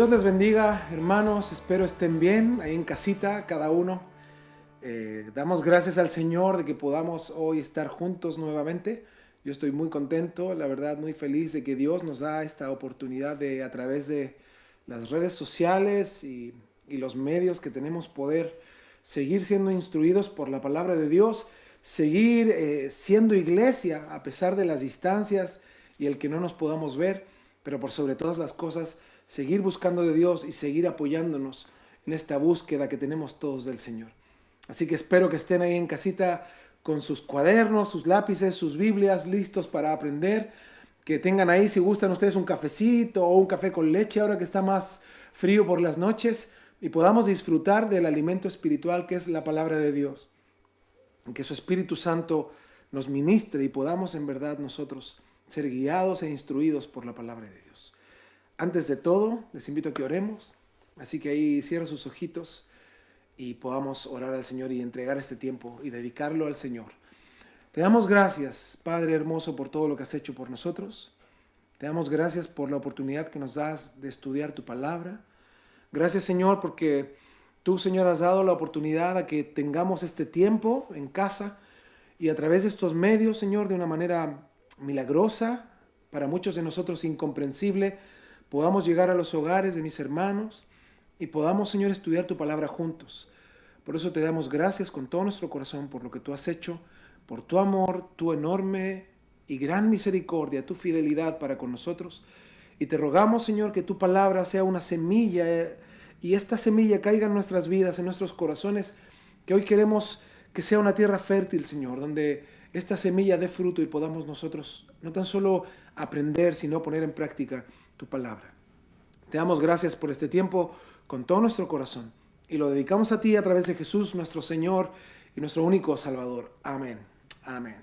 Dios les bendiga, hermanos. Espero estén bien ahí en casita, cada uno. Damos gracias al Señor de que podamos hoy estar juntos nuevamente. Yo estoy muy contento, la verdad, muy feliz de que Dios nos da esta oportunidad de, a través de las redes sociales y los medios que tenemos, poder seguir siendo instruidos por la palabra de Dios, seguir siendo iglesia a pesar de las distancias y el que no nos podamos ver, pero por sobre todas las cosas, seguir buscando de Dios y seguir apoyándonos en esta búsqueda que tenemos todos del Señor. Así que espero que estén ahí en casita con sus cuadernos, sus lápices, sus Biblias listos para aprender, que tengan ahí, si gustan ustedes, un cafecito o un café con leche ahora que está más frío por las noches, y podamos disfrutar del alimento espiritual que es la palabra de Dios. Que su Espíritu Santo nos ministre y podamos en verdad nosotros ser guiados e instruidos por la palabra de Dios. Antes de todo, les invito a que oremos, así que ahí cierren sus ojitos y podamos orar al Señor y entregar este tiempo y dedicarlo al Señor. Te damos gracias, Padre hermoso, por todo lo que has hecho por nosotros. Te damos gracias por la oportunidad que nos das de estudiar tu palabra. Gracias, Señor, porque tú, Señor, has dado la oportunidad a que tengamos este tiempo en casa y a través de estos medios, Señor, de una manera milagrosa, para muchos de nosotros incomprensible, podamos llegar a los hogares de mis hermanos y podamos, Señor, estudiar tu palabra juntos. Por eso te damos gracias con todo nuestro corazón por lo que tú has hecho, por tu amor, tu enorme y gran misericordia, tu fidelidad para con nosotros. Y te rogamos, Señor, que tu palabra sea una semilla y esta semilla caiga en nuestras vidas, en nuestros corazones, que hoy queremos que sea una tierra fértil, Señor, donde esta semilla dé fruto y podamos nosotros no tan solo aprender, sino poner en práctica tu palabra. Te damos gracias por este tiempo con todo nuestro corazón y lo dedicamos a ti a través de Jesús, nuestro Señor y nuestro único Salvador. Amén. Amén.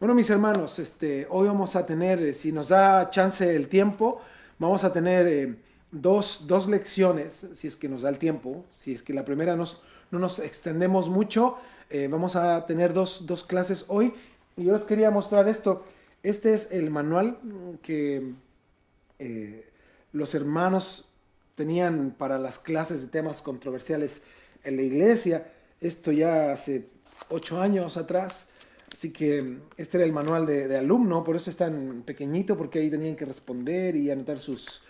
Bueno, mis hermanos, hoy vamos a tener, si nos da chance el tiempo, vamos a tener dos lecciones, si es que nos da el tiempo. Si es que la primera no nos extendemos mucho, vamos a tener dos clases hoy. Y yo les quería mostrar esto. Este es el manual que los hermanos tenían para las clases de temas controversiales en la iglesia. Esto ya hace 8 años atrás. Así que este era el manual de alumno, por eso es tan pequeñito, porque ahí tenían que responder y anotar sus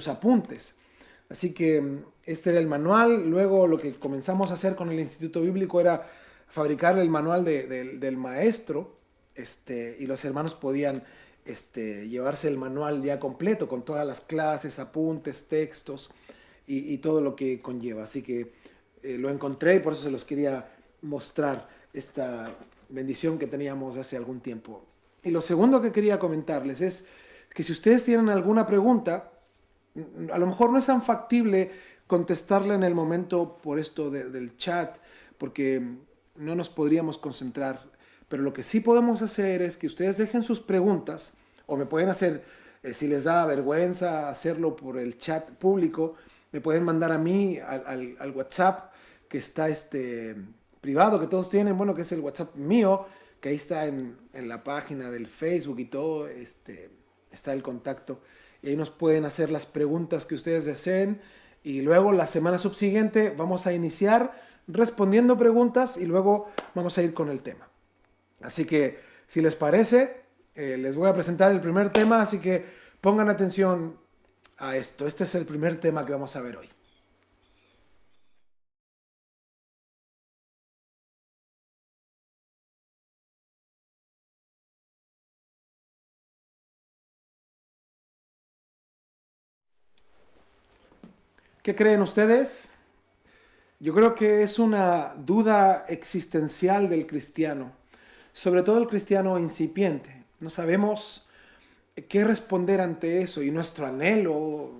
apuntes. Así que este era el manual. Luego lo que comenzamos a hacer con el Instituto Bíblico era fabricar el manual del maestro, y los hermanos podían llevarse el manual ya completo con todas las clases, apuntes, textos y todo lo que conlleva. Así que lo encontré y por eso se los quería mostrar, esta bendición que teníamos hace algún tiempo. Y lo segundo que quería comentarles es que si ustedes tienen alguna pregunta, a lo mejor no es tan factible contestarla en el momento por esto del chat, porque no nos podríamos concentrar, pero lo que sí podemos hacer es que ustedes dejen sus preguntas, o me pueden hacer, si les da vergüenza hacerlo por el chat público, me pueden mandar a mí al WhatsApp que está privado, que todos tienen, bueno, que es el WhatsApp mío, que ahí está en la página del Facebook y todo, está el contacto, y ahí nos pueden hacer las preguntas que ustedes deseen, y luego la semana subsiguiente vamos a iniciar respondiendo preguntas y luego vamos a ir con el tema. Así que, si les parece, les voy a presentar el primer tema, así que pongan atención a esto. Este es el primer tema que vamos a ver hoy. ¿Qué creen ustedes? Yo creo que es una duda existencial del cristiano, sobre todo el cristiano incipiente. No sabemos qué responder ante eso y nuestro anhelo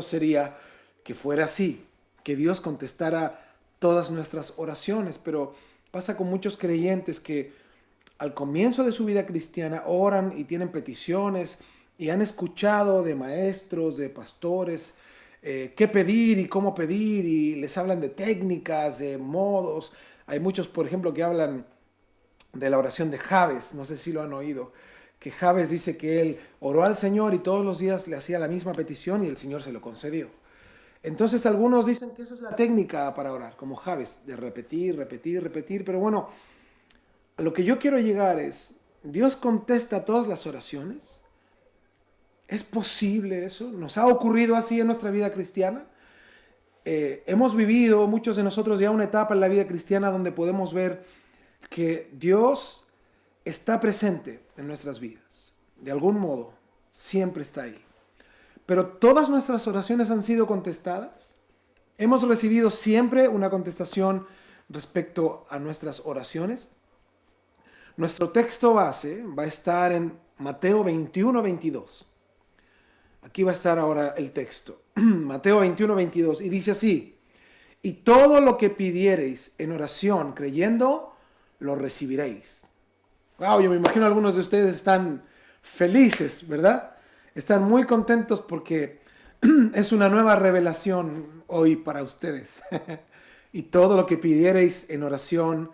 sería que fuera así, que Dios contestara todas nuestras oraciones, pero pasa con muchos creyentes que al comienzo de su vida cristiana oran y tienen peticiones y han escuchado de maestros, de pastores, qué pedir y cómo pedir, y les hablan de técnicas, de modos. Hay muchos, por ejemplo, que hablan de la oración de Jabes, no sé si lo han oído, que Jabes dice que él oró al Señor y todos los días le hacía la misma petición y el Señor se lo concedió. Entonces algunos dicen que esa es la técnica para orar, como Jabes, de repetir, repetir, repetir. Pero bueno, a lo que yo quiero llegar es, ¿Dios contesta todas las oraciones? ¿Es posible eso? ¿Nos ha ocurrido así en nuestra vida cristiana? Hemos vivido, muchos de nosotros, ya una etapa en la vida cristiana donde podemos ver que Dios está presente en nuestras vidas. De algún modo, siempre está ahí. Pero todas nuestras oraciones han sido contestadas. Hemos recibido siempre una contestación respecto a nuestras oraciones. Nuestro texto base va a estar en Mateo 21, 22. Aquí va a estar ahora el texto. Mateo 21, 22. Y dice así: y todo lo que pidiereis en oración creyendo, lo recibiréis. Wow, yo me imagino algunos de ustedes están felices, ¿verdad? Están muy contentos porque es una nueva revelación hoy para ustedes. Y todo lo que pidiereis en oración,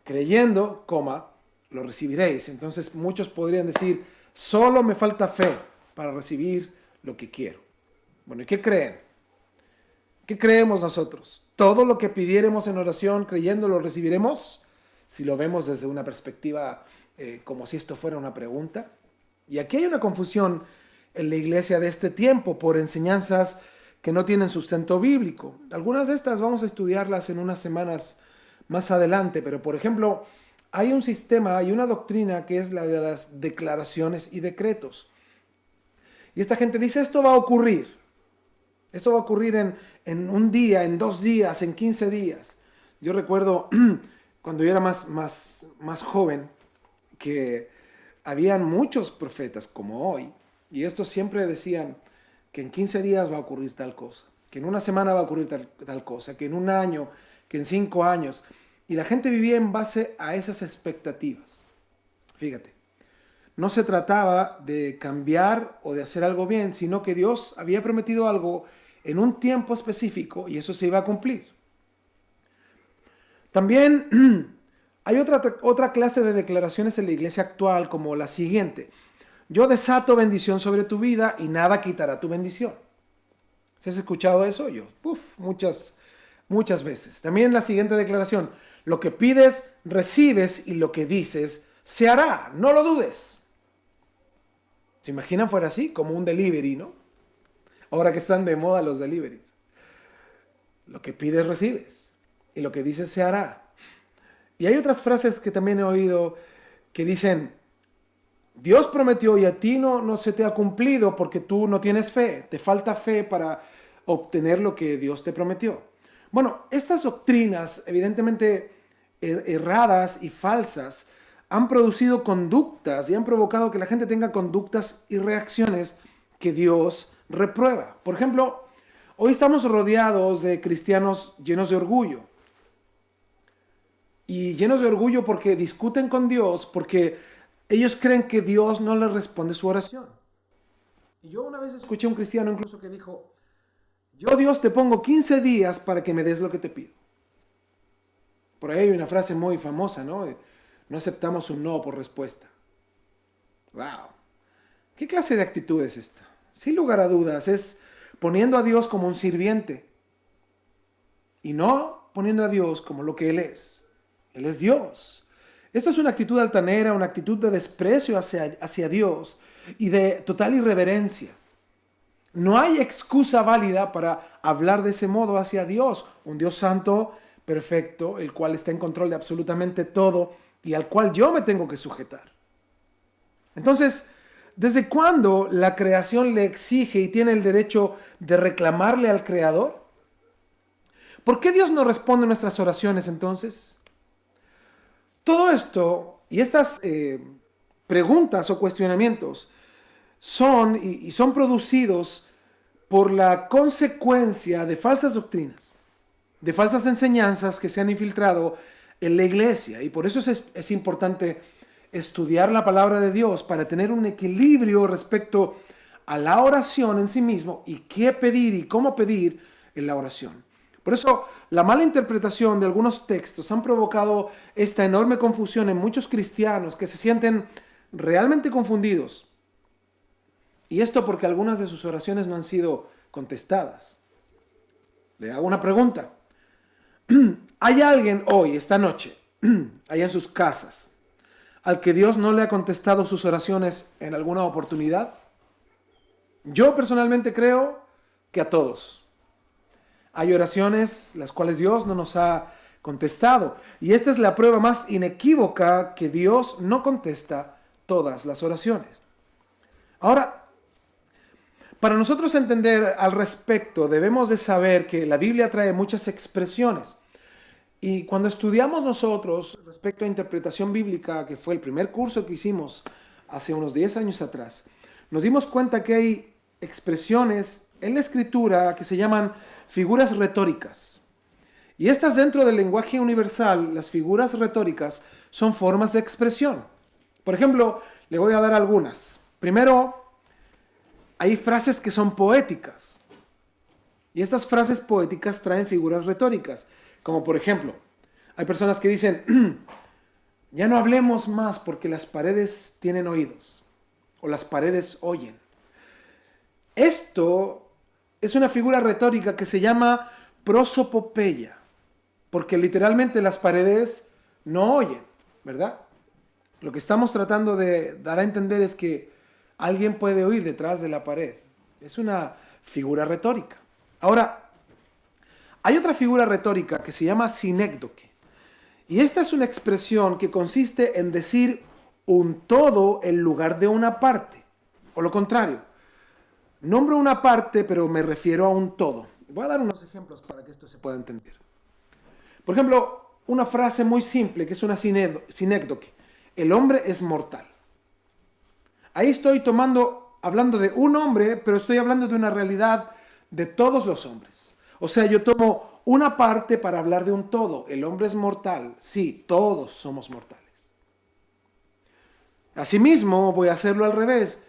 creyendo, lo recibiréis. Entonces muchos podrían decir, solo me falta fe para recibir lo que quiero. Bueno, ¿y qué creen? ¿Qué creemos nosotros? ¿Todo lo que pidiéremos en oración creyendo lo recibiremos? Si lo vemos desde una perspectiva como si esto fuera una pregunta. Y aquí hay una confusión en la iglesia de este tiempo por enseñanzas que no tienen sustento bíblico. Algunas de estas vamos a estudiarlas en unas semanas más adelante, pero por ejemplo, hay un sistema, hay una doctrina que es la de las declaraciones y decretos. Y esta gente dice, esto va a ocurrir. Esto va a ocurrir en un día, en 2 días, en 15 días. Yo recuerdo cuando yo era más joven que habían muchos profetas como hoy. Y estos siempre decían que en 15 días va a ocurrir tal cosa. Que en una semana va a ocurrir tal cosa. Que en un año, que en 5 años. Y la gente vivía en base a esas expectativas. Fíjate. No se trataba de cambiar o de hacer algo bien, sino que Dios había prometido algo en un tiempo específico y eso se iba a cumplir. También hay otra clase de declaraciones en la iglesia actual, como la siguiente: yo desato bendición sobre tu vida y nada quitará tu bendición. ¿Se has escuchado eso? Yo, muchas veces. También la siguiente declaración: lo que pides, recibes, y lo que dices, se hará. No lo dudes. ¿Se imaginan fuera así? Como un delivery, ¿no? Ahora que están de moda los deliveries. Lo que pides, recibes. Y lo que dices, se hará. Y hay otras frases que también he oído que dicen, Dios prometió y a ti no se te ha cumplido porque tú no tienes fe. Te falta fe para obtener lo que Dios te prometió. Bueno, estas doctrinas, evidentemente erradas y falsas, han producido conductas y han provocado que la gente tenga conductas y reacciones que Dios reprueba. Por ejemplo, hoy estamos rodeados de cristianos llenos de orgullo. Y llenos de orgullo porque discuten con Dios, porque ellos creen que Dios no les responde su oración. Y yo una vez escuché a un cristiano incluso que dijo, yo Dios te pongo 15 días para que me des lo que te pido. Por ahí hay una frase muy famosa, ¿no? No aceptamos un no por respuesta. ¡Wow! ¿Qué clase de actitud es esta? Sin lugar a dudas, es poniendo a Dios como un sirviente y no poniendo a Dios como lo que Él es. Él es Dios. Esto es una actitud altanera, una actitud de desprecio hacia Dios y de total irreverencia. No hay excusa válida para hablar de ese modo hacia Dios, un Dios santo, perfecto, el cual está en control de absolutamente todo y al cual yo me tengo que sujetar. Entonces, ¿desde cuándo la creación le exige y tiene el derecho de reclamarle al Creador? ¿Por qué Dios no responde a nuestras oraciones entonces? Todo esto y estas preguntas o cuestionamientos son producidos por la consecuencia de falsas doctrinas, de falsas enseñanzas que se han infiltrado en la iglesia. Y por eso es importante estudiar la palabra de Dios para tener un equilibrio respecto a la oración en sí mismo y qué pedir y cómo pedir en la oración. Por eso la mala interpretación de algunos textos han provocado esta enorme confusión en muchos cristianos que se sienten realmente confundidos. Y esto porque algunas de sus oraciones no han sido contestadas. Le hago una pregunta. ¿Hay alguien hoy, esta noche, allá en sus casas, al que Dios no le ha contestado sus oraciones en alguna oportunidad? Yo personalmente creo que a todos. Hay oraciones las cuales Dios no nos ha contestado. Y esta es la prueba más inequívoca que Dios no contesta todas las oraciones. Ahora, para nosotros entender al respecto, debemos de saber que la Biblia trae muchas expresiones. Y cuando estudiamos nosotros respecto a interpretación bíblica, que fue el primer curso que hicimos hace unos 10 años atrás, nos dimos cuenta que hay expresiones en la Escritura que se llaman figuras retóricas. Y estas dentro del lenguaje universal, las figuras retóricas, son formas de expresión. Por ejemplo, le voy a dar algunas. Primero, hay frases que son poéticas. Y estas frases poéticas traen figuras retóricas. Como por ejemplo, hay personas que dicen, ya no hablemos más porque las paredes tienen oídos. O las paredes oyen. Esto es una figura retórica que se llama prosopopeya. Porque literalmente las paredes no oyen, ¿verdad? Lo que estamos tratando de dar a entender es que alguien puede oír detrás de la pared. Es una figura retórica. Ahora, hay otra figura retórica que se llama sinécdoque. Y esta es una expresión que consiste en decir un todo en lugar de una parte. O lo contrario. Nombro una parte, pero me refiero a un todo. Voy a dar unos ejemplos para que esto se pueda entender. Por ejemplo, una frase muy simple que es una sinécdoque. El hombre es mortal. Ahí estoy hablando de un hombre, pero estoy hablando de una realidad de todos los hombres. O sea, yo tomo una parte para hablar de un todo. El hombre es mortal. Sí, todos somos mortales. Asimismo, voy a hacerlo al revés.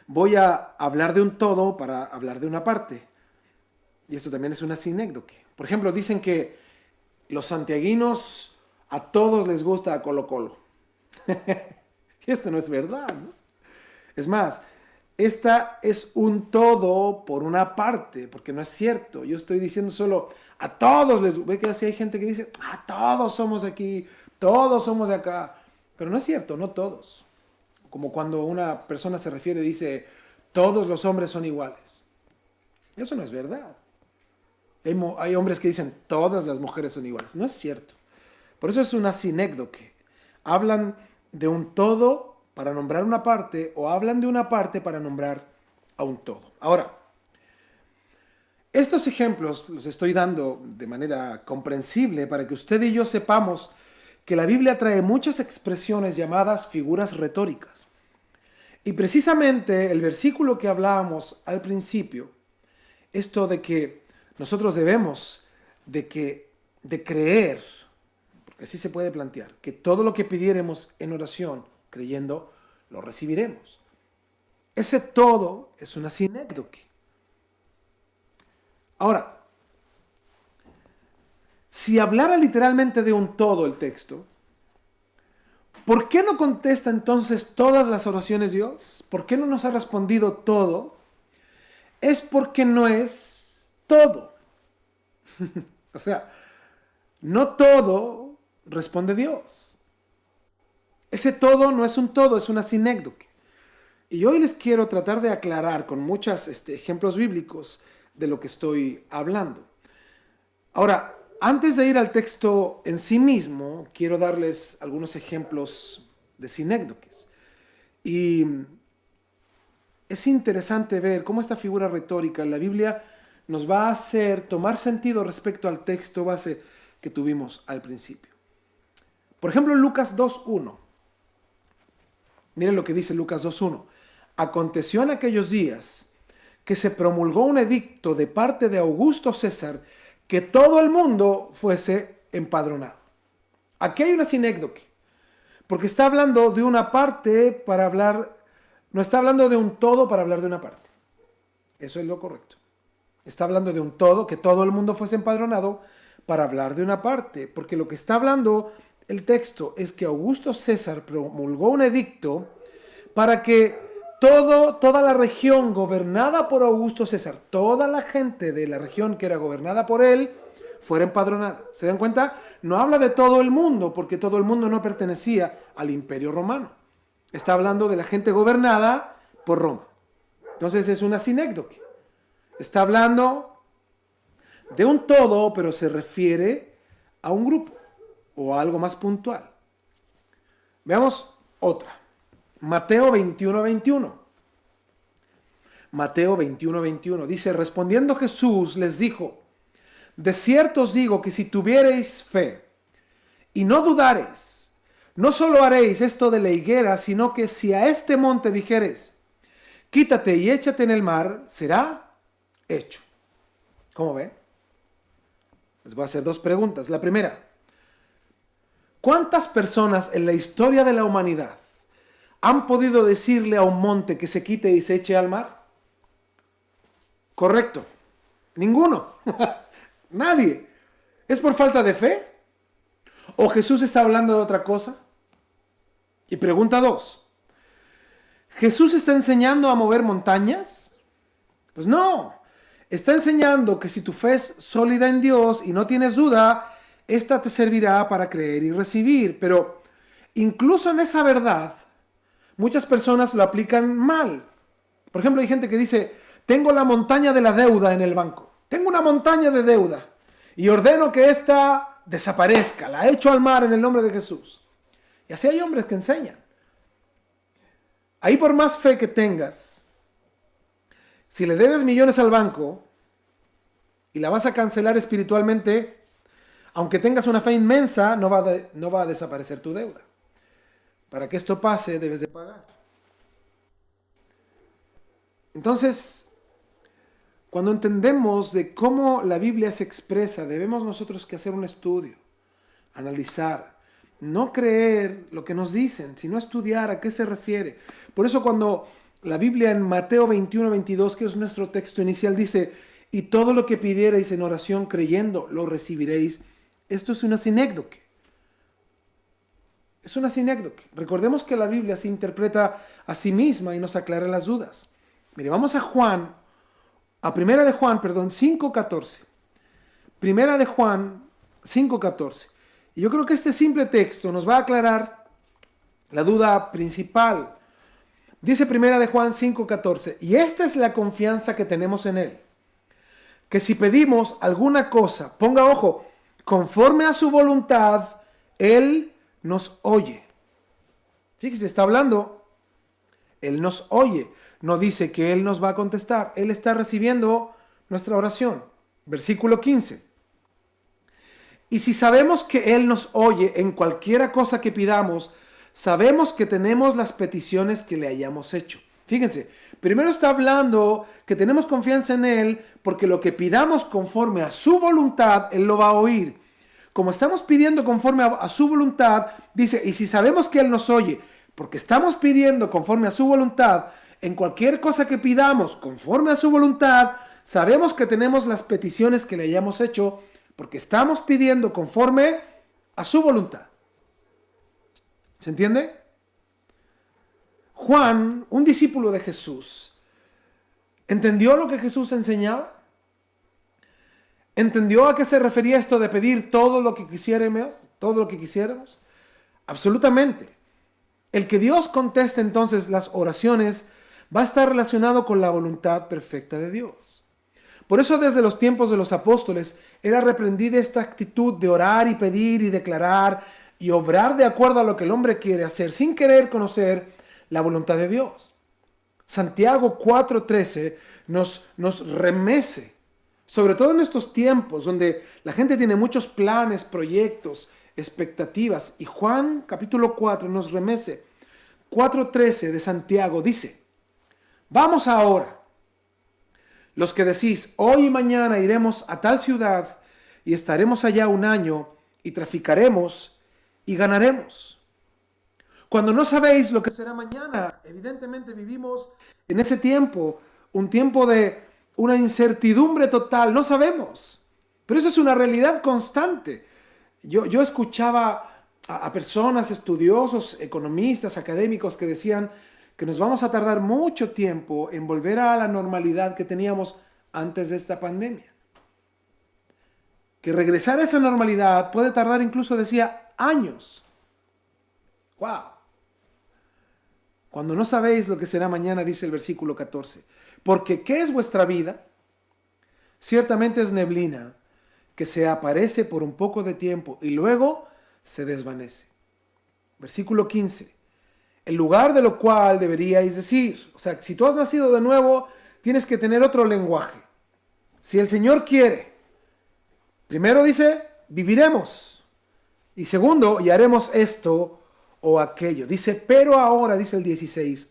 Voy a hablar de un todo para hablar de una parte. Y esto también es una sinécdoque. Por ejemplo, dicen que los santiaguinos a todos les gusta Colo-Colo. Y esto no es verdad, ¿no? Es más, esta es un todo por una parte, porque no es cierto. Yo estoy diciendo solo a todos les... Ve que así hay gente que dice, todos somos aquí, todos somos de acá. Pero no es cierto, no todos. Como cuando una persona se refiere y dice, todos los hombres son iguales. Eso no es verdad. Hay hombres que dicen, todas las mujeres son iguales. No es cierto. Por eso es una sinécdoque. Hablan de un todo para nombrar una parte o hablan de una parte para nombrar a un todo. Ahora, estos ejemplos los estoy dando de manera comprensible para que usted y yo sepamos que la Biblia trae muchas expresiones llamadas figuras retóricas. Y precisamente el versículo que hablábamos al principio, esto de que nosotros debemos de creer, porque así se puede plantear, que todo lo que pidiéremos en oración, creyendo, lo recibiremos. Ese todo es una sinécdoque. Ahora, si hablara literalmente de un todo el texto, ¿por qué no contesta entonces todas las oraciones Dios? ¿Por qué no nos ha respondido todo? Es porque no es todo. O sea, no todo responde Dios. Ese todo no es un todo, es una sinécdoque. Y hoy les quiero tratar de aclarar con muchos ejemplos bíblicos de lo que estoy hablando. Ahora, antes de ir al texto en sí mismo, quiero darles algunos ejemplos de sinécdoques. Y es interesante ver cómo esta figura retórica en la Biblia nos va a hacer tomar sentido respecto al texto base que tuvimos al principio. Por ejemplo, Lucas 2.1. Miren lo que dice Lucas 2.1. Aconteció en aquellos días que se promulgó un edicto de parte de Augusto César que todo el mundo fuese empadronado. Aquí hay una sinécdoque, porque está hablando de una parte para hablar, no está hablando de un todo para hablar de una parte. Eso es lo correcto. Está hablando de un todo, que todo el mundo fuese empadronado para hablar de una parte, porque lo que está hablando el texto es que Augusto César promulgó un edicto para que toda la región gobernada por Augusto César, toda la gente de la región que era gobernada por él, fuera empadronada. ¿Se dan cuenta? No habla de todo el mundo, porque todo el mundo no pertenecía al Imperio Romano. Está hablando de la gente gobernada por Roma. Entonces es una sinécdoque. Está hablando de un todo, pero se refiere a un grupo o a algo más puntual. Veamos otra. Mateo 21:21. Mateo 21:21 dice: respondiendo Jesús les dijo: de cierto os digo que si tuviereis fe y no dudareis, no solo haréis esto de la higuera, sino que si a este monte dijereis: quítate y échate en el mar, será hecho. ¿Cómo ven? Les voy a hacer dos preguntas. La primera: ¿cuántas personas en la historia de la humanidad han podido decirle a un monte que se quite y se eche al mar? Correcto. Ninguno. Nadie. ¿Es por falta de fe? ¿O Jesús está hablando de otra cosa? Y pregunta 2. ¿Jesús está enseñando a mover montañas? Pues no. Está enseñando que si tu fe es sólida en Dios y no tienes duda, esta te servirá para creer y recibir. Pero incluso en esa verdad, muchas personas lo aplican mal. Por ejemplo, hay gente que dice: tengo la montaña de la deuda en el banco. Tengo una montaña de deuda y ordeno que esta desaparezca. La echo al mar en el nombre de Jesús. Y así hay hombres que enseñan. Ahí, por más fe que tengas, si le debes millones al banco y la vas a cancelar espiritualmente, aunque tengas una fe inmensa, no va a desaparecer tu deuda. Para que esto pase, debes de pagar. Entonces, cuando entendemos de cómo la Biblia se expresa, debemos nosotros que hacer un estudio, analizar, no creer lo que nos dicen, sino estudiar a qué se refiere. Por eso cuando la Biblia en Mateo 21:22, que es nuestro texto inicial, dice: y todo lo que pidiereis en oración creyendo, lo recibiréis. Esto es una sinécdoque. Es una sinécdoque. Recordemos que la Biblia se interpreta a sí misma y nos aclara las dudas. Mire, vamos a Primera de Juan 5:14. Primera de Juan 5:14. Y yo creo que este simple texto nos va a aclarar la duda principal. Dice Primera de Juan 5:14: y esta es la confianza que tenemos en Él, que si pedimos alguna cosa, ponga ojo, conforme a su voluntad, Él nos oye. Fíjese, está hablando, Él nos oye. No dice que Él nos va a contestar. Él está recibiendo nuestra oración. Versículo 15. Y si sabemos que Él nos oye en cualquiera cosa que pidamos, sabemos que tenemos las peticiones que le hayamos hecho. Fíjense, primero está hablando que tenemos confianza en Él porque lo que pidamos conforme a su voluntad, Él lo va a oír. Como estamos pidiendo conforme a su voluntad, dice, y si sabemos que Él nos oye, porque estamos pidiendo conforme a su voluntad, en cualquier cosa que pidamos conforme a su voluntad, sabemos que tenemos las peticiones que le hayamos hecho, porque estamos pidiendo conforme a su voluntad. ¿Se entiende? Juan, un discípulo de Jesús, ¿entendió lo que Jesús enseñaba? ¿Entendió a qué se refería esto de pedir todo lo que quisiéramos? ¿Todo lo que quisiéramos? Absolutamente. El que Dios conteste entonces las oraciones va a estar relacionado con la voluntad perfecta de Dios. Por eso desde los tiempos de los apóstoles era reprendida esta actitud de orar y pedir y declarar y obrar de acuerdo a lo que el hombre quiere hacer sin querer conocer la voluntad de Dios. Santiago 4:13 nos remece, sobre todo en estos tiempos donde la gente tiene muchos planes, proyectos, expectativas, y Juan capítulo 4 nos remece. 4:13 de Santiago dice: vamos ahora, los que decís, hoy y mañana iremos a tal ciudad y estaremos allá un año y traficaremos y ganaremos. Cuando no sabéis lo que será mañana, evidentemente vivimos en ese tiempo, un tiempo de una incertidumbre total, no sabemos. Pero eso es una realidad constante. Yo escuchaba a personas, estudiosos, economistas, académicos que decían que nos vamos a tardar mucho tiempo en volver a la normalidad que teníamos antes de esta pandemia. Que regresar a esa normalidad puede tardar incluso, decía, años. ¡Wow! Cuando no sabéis lo que será mañana, dice el versículo 14. Porque ¿qué es vuestra vida? Ciertamente es neblina que se aparece por un poco de tiempo y luego se desvanece. Versículo 15. En lugar de lo cual deberíais decir, o sea, si tú has nacido de nuevo, tienes que tener otro lenguaje. Si el Señor quiere, primero dice, viviremos. Y segundo, y haremos esto o aquello. Dice, pero ahora, dice el 16,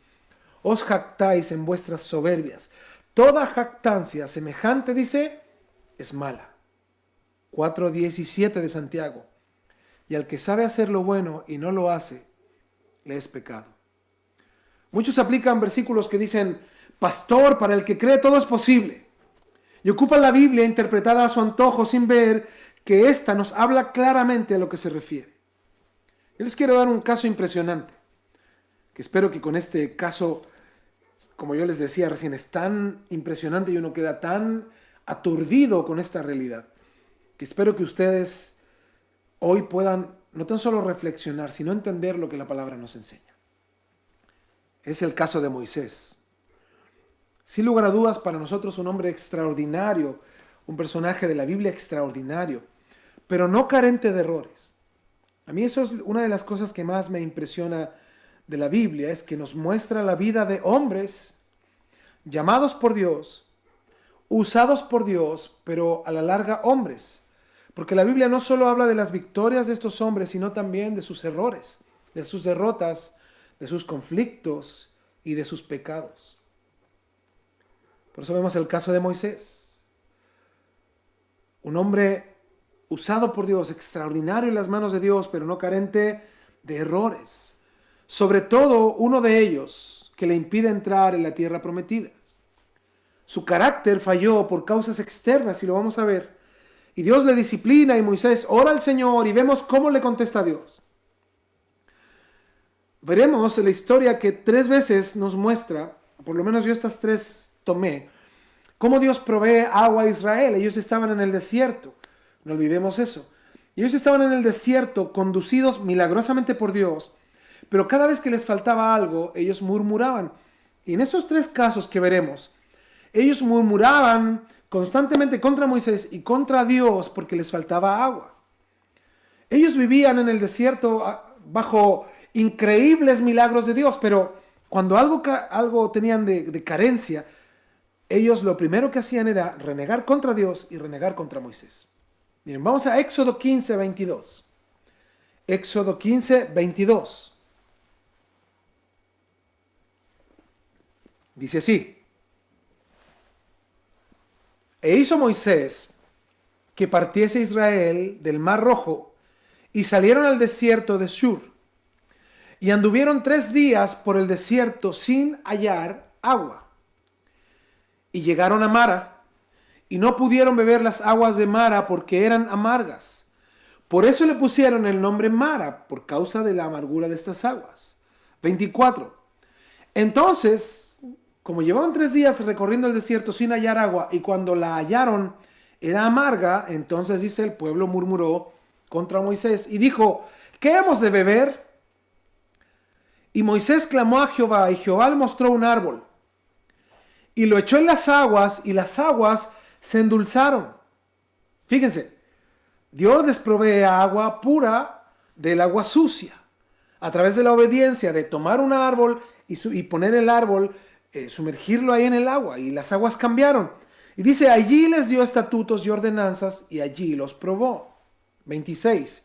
os jactáis en vuestras soberbias. Toda jactancia semejante, dice, es mala. 4:17 de Santiago. Y al que sabe hacer lo bueno y no lo hace, le es pecado. Muchos aplican versículos que dicen, pastor, para el que cree todo es posible. Y ocupan la Biblia interpretada a su antojo sin ver que ésta nos habla claramente a lo que se refiere. Yo les quiero dar un caso impresionante, que espero que con este caso, como yo les decía recién, es tan impresionante y uno queda tan aturdido con esta realidad, que espero que ustedes hoy puedan no tan solo reflexionar, sino entender lo que la palabra nos enseña. Es el caso de Moisés. Sin lugar a dudas, para nosotros un hombre extraordinario, un personaje de la Biblia extraordinario, pero no carente de errores. A mí eso es una de las cosas que más me impresiona de la Biblia, es que nos muestra la vida de hombres llamados por Dios, usados por Dios, pero a la larga hombres. Porque la Biblia no solo habla de las victorias de estos hombres, sino también de sus errores, de sus derrotas, de sus conflictos y de sus pecados. Por eso vemos el caso de Moisés. Un hombre usado por Dios, extraordinario en las manos de Dios, pero no carente de errores. Sobre todo uno de ellos que le impide entrar en la tierra prometida. Su carácter falló por causas externas, y lo vamos a ver. Y Dios le disciplina y Moisés ora al Señor y vemos cómo le contesta a Dios. Veremos en la historia que 3 veces nos muestra, por lo menos yo estas 3 tomé, cómo Dios provee agua a Israel. Ellos estaban en el desierto, no olvidemos eso. Ellos estaban en el desierto conducidos milagrosamente por Dios, pero cada vez que les faltaba algo, ellos murmuraban. Y en esos 3 casos que veremos, ellos murmuraban constantemente contra Moisés y contra Dios porque les faltaba agua. Ellos vivían en el desierto bajo increíbles milagros de Dios, pero cuando algo tenían de carencia, ellos lo primero que hacían era renegar contra Dios y renegar contra Moisés. Miren, vamos a Éxodo 15:22. Éxodo 15:22. Dice así: E hizo Moisés que partiese Israel del Mar Rojo, y salieron al desierto de Shur, y anduvieron 3 días por el desierto sin hallar agua. Y llegaron a Mara, y no pudieron beber las aguas de Mara porque eran amargas. Por eso le pusieron el nombre Mara, por causa de la amargura de estas aguas. 24. Entonces, como llevaban 3 días recorriendo el desierto sin hallar agua, y cuando la hallaron era amarga, entonces dice el pueblo murmuró contra Moisés y dijo: ¿qué hemos de beber? Y Moisés clamó a Jehová, y Jehová le mostró un árbol, y lo echó en las aguas, y las aguas se endulzaron. Fíjense, Dios les provee agua pura del agua sucia, a través de la obediencia de tomar un árbol y poner el árbol, sumergirlo ahí en el agua, y las aguas cambiaron. Y dice, allí les dio estatutos y ordenanzas, y allí los probó. 26.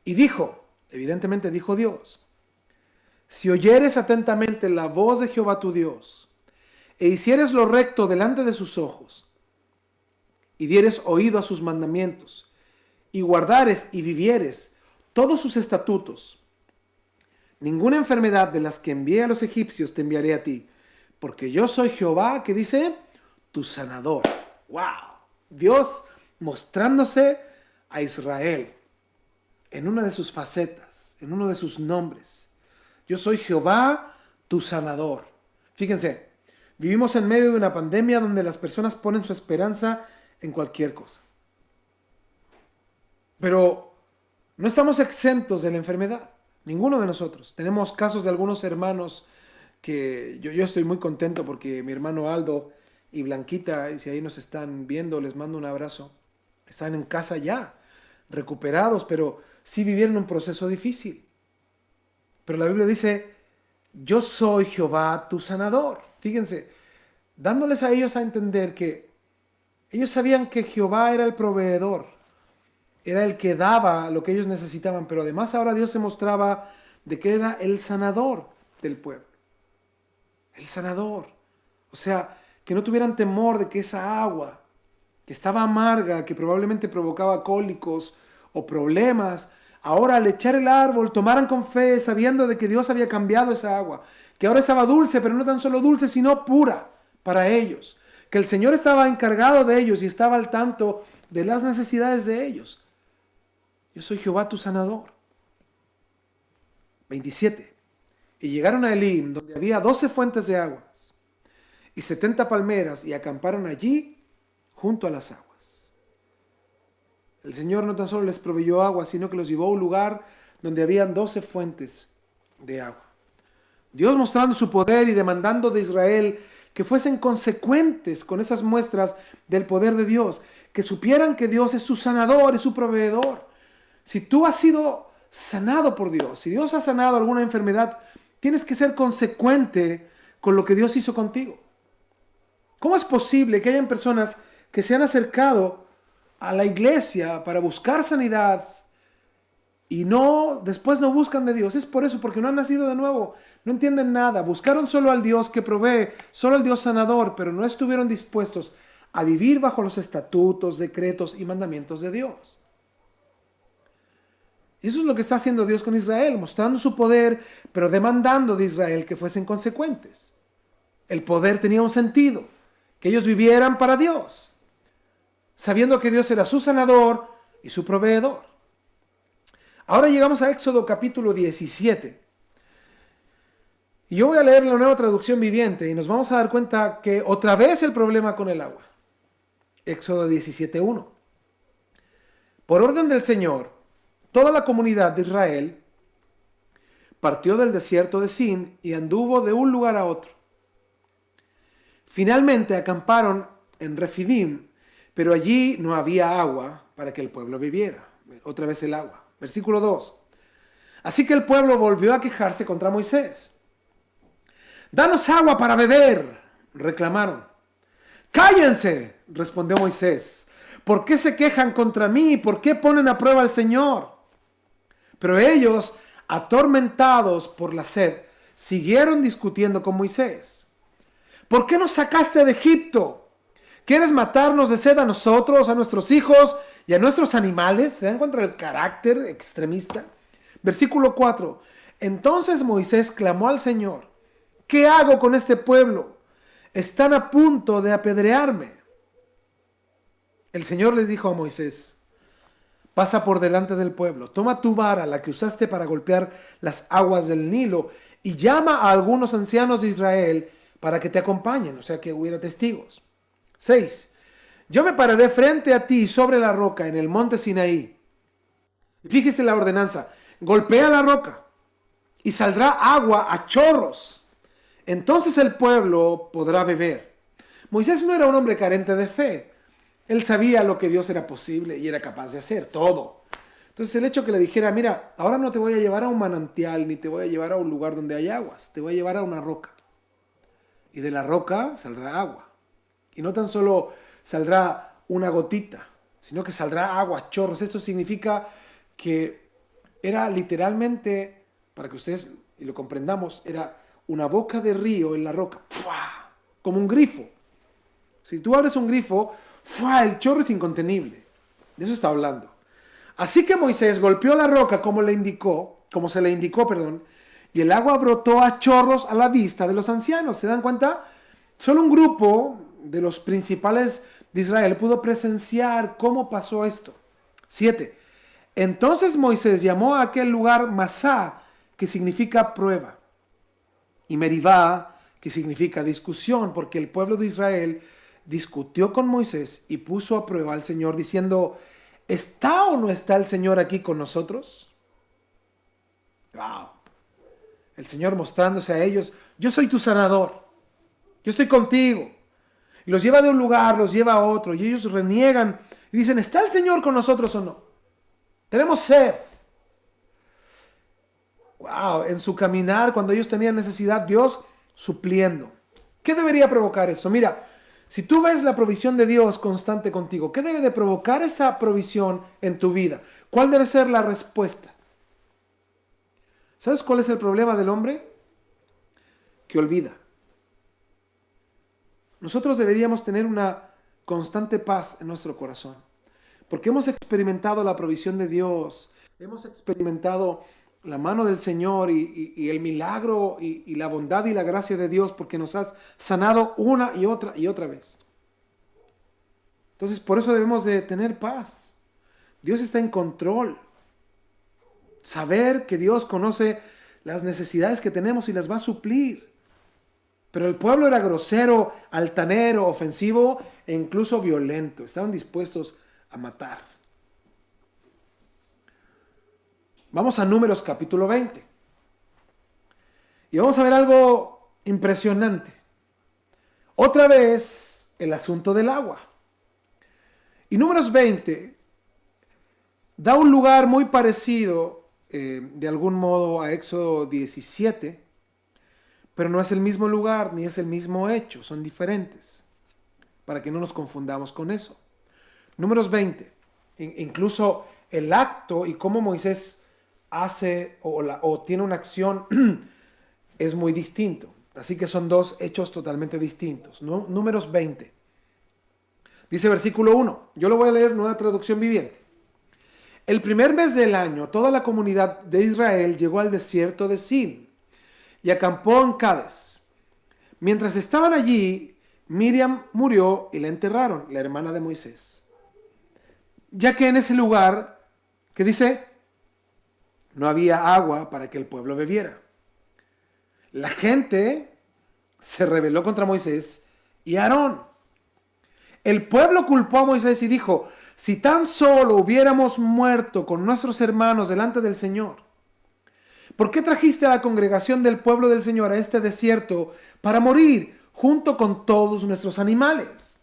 Y dijo, evidentemente dijo Dios: si oyeres atentamente la voz de Jehová tu Dios, e hicieres lo recto delante de sus ojos, y dieres oído a sus mandamientos, y guardares y vivieres todos sus estatutos, ninguna enfermedad de las que envié a los egipcios te enviaré a ti, porque yo soy Jehová, que dice, tu sanador. ¡Wow! Dios mostrándose a Israel en una de sus facetas. en uno de sus nombres. Yo soy Jehová, tu sanador. Fíjense, vivimos en medio de una pandemia donde las personas ponen su esperanza en cualquier cosa. Pero no estamos exentos de la enfermedad, ninguno de nosotros. Tenemos casos de algunos hermanos que yo estoy muy contento porque mi hermano Aldo y Blanquita, y si ahí nos están viendo, les mando un abrazo. Están en casa ya, recuperados, pero sí vivieron un proceso difícil. Pero la Biblia dice, yo soy Jehová tu sanador. Fíjense, dándoles a ellos a entender que ellos sabían que Jehová era el proveedor, era el que daba lo que ellos necesitaban, pero además ahora Dios se mostraba de que era el sanador del pueblo. El sanador. O sea, que no tuvieran temor de que esa agua, que estaba amarga, que probablemente provocaba cólicos o problemas, ahora al echar el árbol tomaran con fe, sabiendo de que Dios había cambiado esa agua, que ahora estaba dulce, pero no tan solo dulce, sino pura para ellos, que el Señor estaba encargado de ellos y estaba al tanto de las necesidades de ellos. Yo soy Jehová tu sanador. 27. Y llegaron a Elim, donde había 12 fuentes de aguas y 70 palmeras, y acamparon allí junto a las aguas. El Señor no tan solo les proveyó agua, sino que los llevó a un lugar donde habían 12 fuentes de agua. Dios mostrando su poder y demandando de Israel que fuesen consecuentes con esas muestras del poder de Dios, que supieran que Dios es su sanador y su proveedor. Si tú has sido sanado por Dios, si Dios ha sanado alguna enfermedad, tienes que ser consecuente con lo que Dios hizo contigo. ¿Cómo es posible que hayan personas que se han acercado a la iglesia para buscar sanidad y después no buscan de Dios? Es por eso, porque no han nacido de nuevo, no entienden nada, buscaron solo al Dios que provee, solo al Dios sanador, pero no estuvieron dispuestos a vivir bajo los estatutos, decretos y mandamientos de Dios. Y eso es lo que está haciendo Dios con Israel, mostrando su poder, pero demandando de Israel que fuesen consecuentes. El poder tenía un sentido, que ellos vivieran para Dios, sabiendo que Dios era su sanador y su proveedor. Ahora llegamos a Éxodo capítulo 17. Y yo voy a leer la Nueva Traducción Viviente y nos vamos a dar cuenta que otra vez el problema con el agua. Éxodo 17:1. Por orden del Señor, toda la comunidad de Israel partió del desierto de Sin y anduvo de un lugar a otro. Finalmente acamparon en Refidim, pero allí no había agua para que el pueblo viviera. Otra vez el agua. Versículo 2. Así que el pueblo volvió a quejarse contra Moisés. «Danos agua para beber», reclamaron. «Cállense», respondió Moisés. «¿Por qué se quejan contra mí? ¿Por qué ponen a prueba al Señor?». Pero ellos, atormentados por la sed, siguieron discutiendo con Moisés. «¿Por qué nos sacaste de Egipto? ¿Quieres matarnos de sed a nosotros, a nuestros hijos y a nuestros animales?». ¿Se dan cuenta del carácter extremista? Versículo 4. Entonces Moisés clamó al Señor: «¿Qué hago con este pueblo? Están a punto de apedrearme». El Señor les dijo a Moisés: «Pasa por delante del pueblo, toma tu vara, la que usaste para golpear las aguas del Nilo, y llama a algunos ancianos de Israel para que te acompañen», o sea que hubiera testigos. 6. «Yo me pararé frente a ti sobre la roca en el monte Sinaí». Y fíjese la ordenanza: «Golpea la roca y saldrá agua a chorros. Entonces el pueblo podrá beber». Moisés no era un hombre carente de fe. Él sabía lo que Dios era posible y era capaz de hacer, todo. Entonces el hecho que le dijera: «Mira, ahora no te voy a llevar a un manantial, ni te voy a llevar a un lugar donde hay aguas, te voy a llevar a una roca. Y de la roca saldrá agua. Y no tan solo saldrá una gotita, sino que saldrá agua a chorros». Esto significa que era literalmente, para que ustedes lo comprendamos, era una boca de río en la roca, ¡fua!, como un grifo. Si tú abres un grifo, ¡fua!, el chorro es incontenible. De eso está hablando. Así que Moisés golpeó la roca como se le indicó, y el agua brotó a chorros a la vista de los ancianos. ¿Se dan cuenta? Solo un grupo de los principales de Israel pudo presenciar cómo pasó esto. 7. Entonces Moisés llamó a aquel lugar Masá, que significa prueba, y Meribá, que significa discusión, porque el pueblo de Israel discutió con Moisés y puso a prueba al Señor diciendo, ¿está o no está el Señor aquí con nosotros? Wow. El Señor mostrándose a ellos, yo soy tu sanador, yo estoy contigo. Y los lleva de un lugar, los lleva a otro, y ellos reniegan y dicen, ¿está el Señor con nosotros o no? Tenemos sed. Wow, en su caminar, cuando ellos tenían necesidad, Dios supliendo. ¿Qué debería provocar esto? Mira, si tú ves la provisión de Dios constante contigo, ¿qué debe de provocar esa provisión en tu vida? ¿Cuál debe ser la respuesta? ¿Sabes cuál es el problema del hombre? Que olvida. Nosotros deberíamos tener una constante paz en nuestro corazón, porque hemos experimentado la provisión de Dios, hemos experimentado la mano del Señor y el milagro y la bondad y la gracia de Dios, porque nos ha sanado una y otra vez. Entonces, por eso debemos de tener paz. Dios está en control. Saber que Dios conoce las necesidades que tenemos y las va a suplir. Pero el pueblo era grosero, altanero, ofensivo e incluso violento. Estaban dispuestos a matar. Vamos a Números capítulo 20. Y vamos a ver algo impresionante. Otra vez el asunto del agua. Y Números 20 da un lugar muy parecido, de algún modo, a Éxodo 17, pero no es el mismo lugar ni es el mismo hecho, son diferentes, para que no nos confundamos con eso. Números 20, incluso el acto y cómo Moisés hace o tiene una acción es muy distinto. Así que son dos hechos totalmente distintos. Números 20. Dice versículo 1. Yo lo voy a leer, nueva traducción viviente. El primer mes del año, toda la comunidad de Israel llegó al desierto de Sin y acampó en Cades. Mientras estaban allí, Miriam murió y la enterraron, la hermana de Moisés. Ya que en ese lugar, ¿qué dice? No había agua para que el pueblo bebiera. La gente se rebeló contra Moisés y Aarón. El pueblo culpó a Moisés y dijo, si tan solo hubiéramos muerto con nuestros hermanos delante del Señor, ¿por qué trajiste a la congregación del pueblo del Señor a este desierto para morir junto con todos nuestros animales?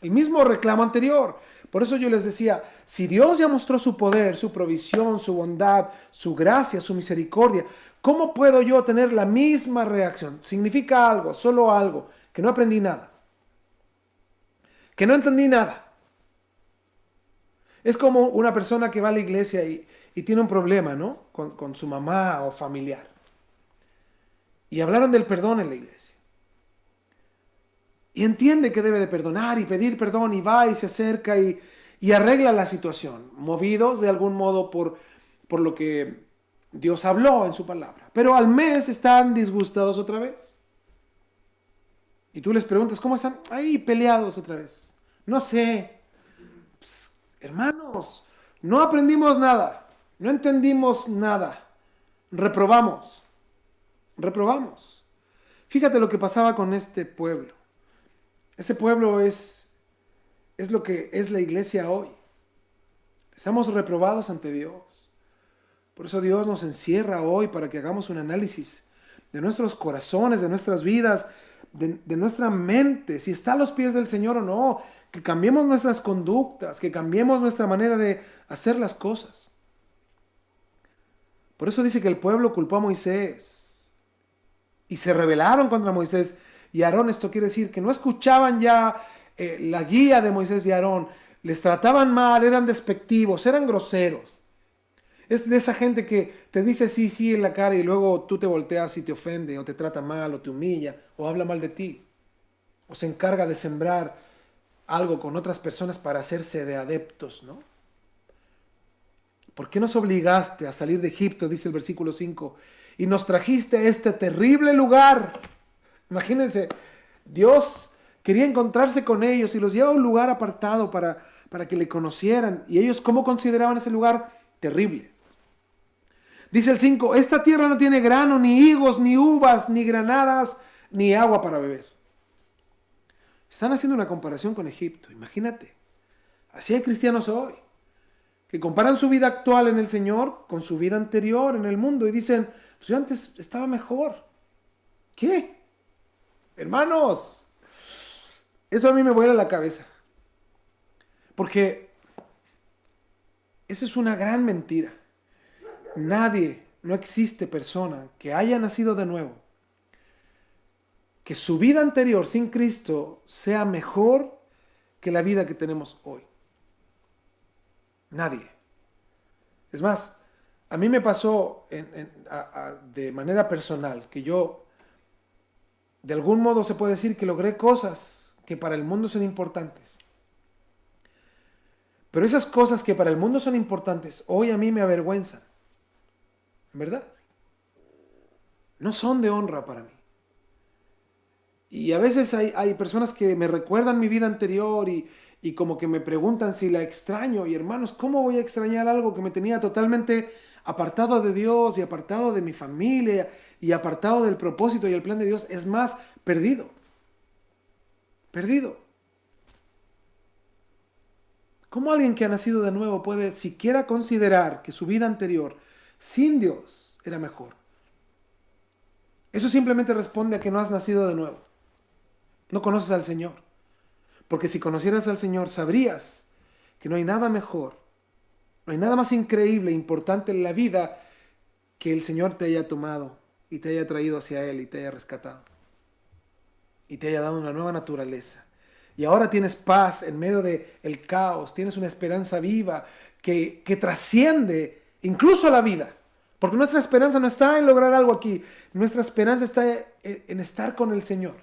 El mismo reclamo anterior. Por eso yo les decía, si Dios ya mostró su poder, su provisión, su bondad, su gracia, su misericordia, ¿cómo puedo yo tener la misma reacción? Significa algo, solo algo, que no aprendí nada, que no entendí nada. Es como una persona que va a la iglesia y tiene un problema, ¿no? Con su mamá o familiar. Y hablaron del perdón en la iglesia. Y entiende que debe de perdonar y pedir perdón y va y se acerca y arregla la situación, movidos de algún modo por lo que Dios habló en su palabra. Pero al mes están disgustados otra vez. Y tú les preguntas, ¿cómo están? Ahí peleados otra vez. No sé. Pues, hermanos, no aprendimos nada. No entendimos nada. Reprobamos. Fíjate lo que pasaba con este pueblo. Ese pueblo es lo que es la iglesia hoy. Estamos reprobados ante Dios. Por eso Dios nos encierra hoy para que hagamos un análisis de nuestros corazones, de nuestras vidas, de nuestra mente, si está a los pies del Señor o no, que cambiemos nuestras conductas, que cambiemos nuestra manera de hacer las cosas. Por eso dice que el pueblo culpó a Moisés y se rebelaron contra Moisés y Aarón. Esto quiere decir que no escuchaban ya la guía de Moisés y Aarón, les trataban mal, eran despectivos, eran groseros. Es de esa gente que te dice sí, sí en la cara y luego tú te volteas y te ofende o te trata mal o te humilla o habla mal de ti o se encarga de sembrar algo con otras personas para hacerse de adeptos, ¿no? ¿Por qué nos obligaste a salir de Egipto? Dice el versículo 5. Y nos trajiste a este terrible lugar. Imagínense, Dios quería encontrarse con ellos y los lleva a un lugar apartado para que le conocieran. Y ellos, ¿cómo consideraban ese lugar? terrible. Dice el 5, esta tierra no tiene grano, ni higos, ni uvas, ni granadas, ni agua para beber. Están haciendo una comparación con Egipto, imagínate. Así hay cristianos hoy, que comparan su vida actual en el Señor con su vida anterior en el mundo y dicen, pues yo antes estaba mejor. ¿Qué? Hermanos, eso a mí me vuela la cabeza. Porque eso es una gran mentira. Nadie, no existe persona que haya nacido de nuevo, que su vida anterior sin Cristo sea mejor que la vida que tenemos hoy. Nadie. Es más, a mí me pasó de manera personal que yo, de algún modo se puede decir que logré cosas que para el mundo son importantes. Pero esas cosas que para el mundo son importantes, hoy a mí me avergüenzan. ¿Verdad? No son de honra para mí. Y a veces hay personas que me recuerdan mi vida anterior y como que me preguntan si la extraño. Y hermanos, ¿cómo voy a extrañar algo que me tenía totalmente apartado de Dios y apartado de mi familia y apartado del propósito y el plan de Dios? Es más, perdido. Perdido. ¿Cómo alguien que ha nacido de nuevo puede siquiera considerar que su vida anterior sin Dios era mejor? Eso simplemente responde a que no has nacido de nuevo. No conoces al Señor. Porque si conocieras al Señor, sabrías que no hay nada mejor, no hay nada más increíble e importante en la vida que el Señor te haya tomado y te haya traído hacia Él y te haya rescatado. Y te haya dado una nueva naturaleza. Y ahora tienes paz en medio del caos, tienes una esperanza viva que trasciende incluso la vida. Porque nuestra esperanza no está en lograr algo aquí, nuestra esperanza está en estar con el Señor.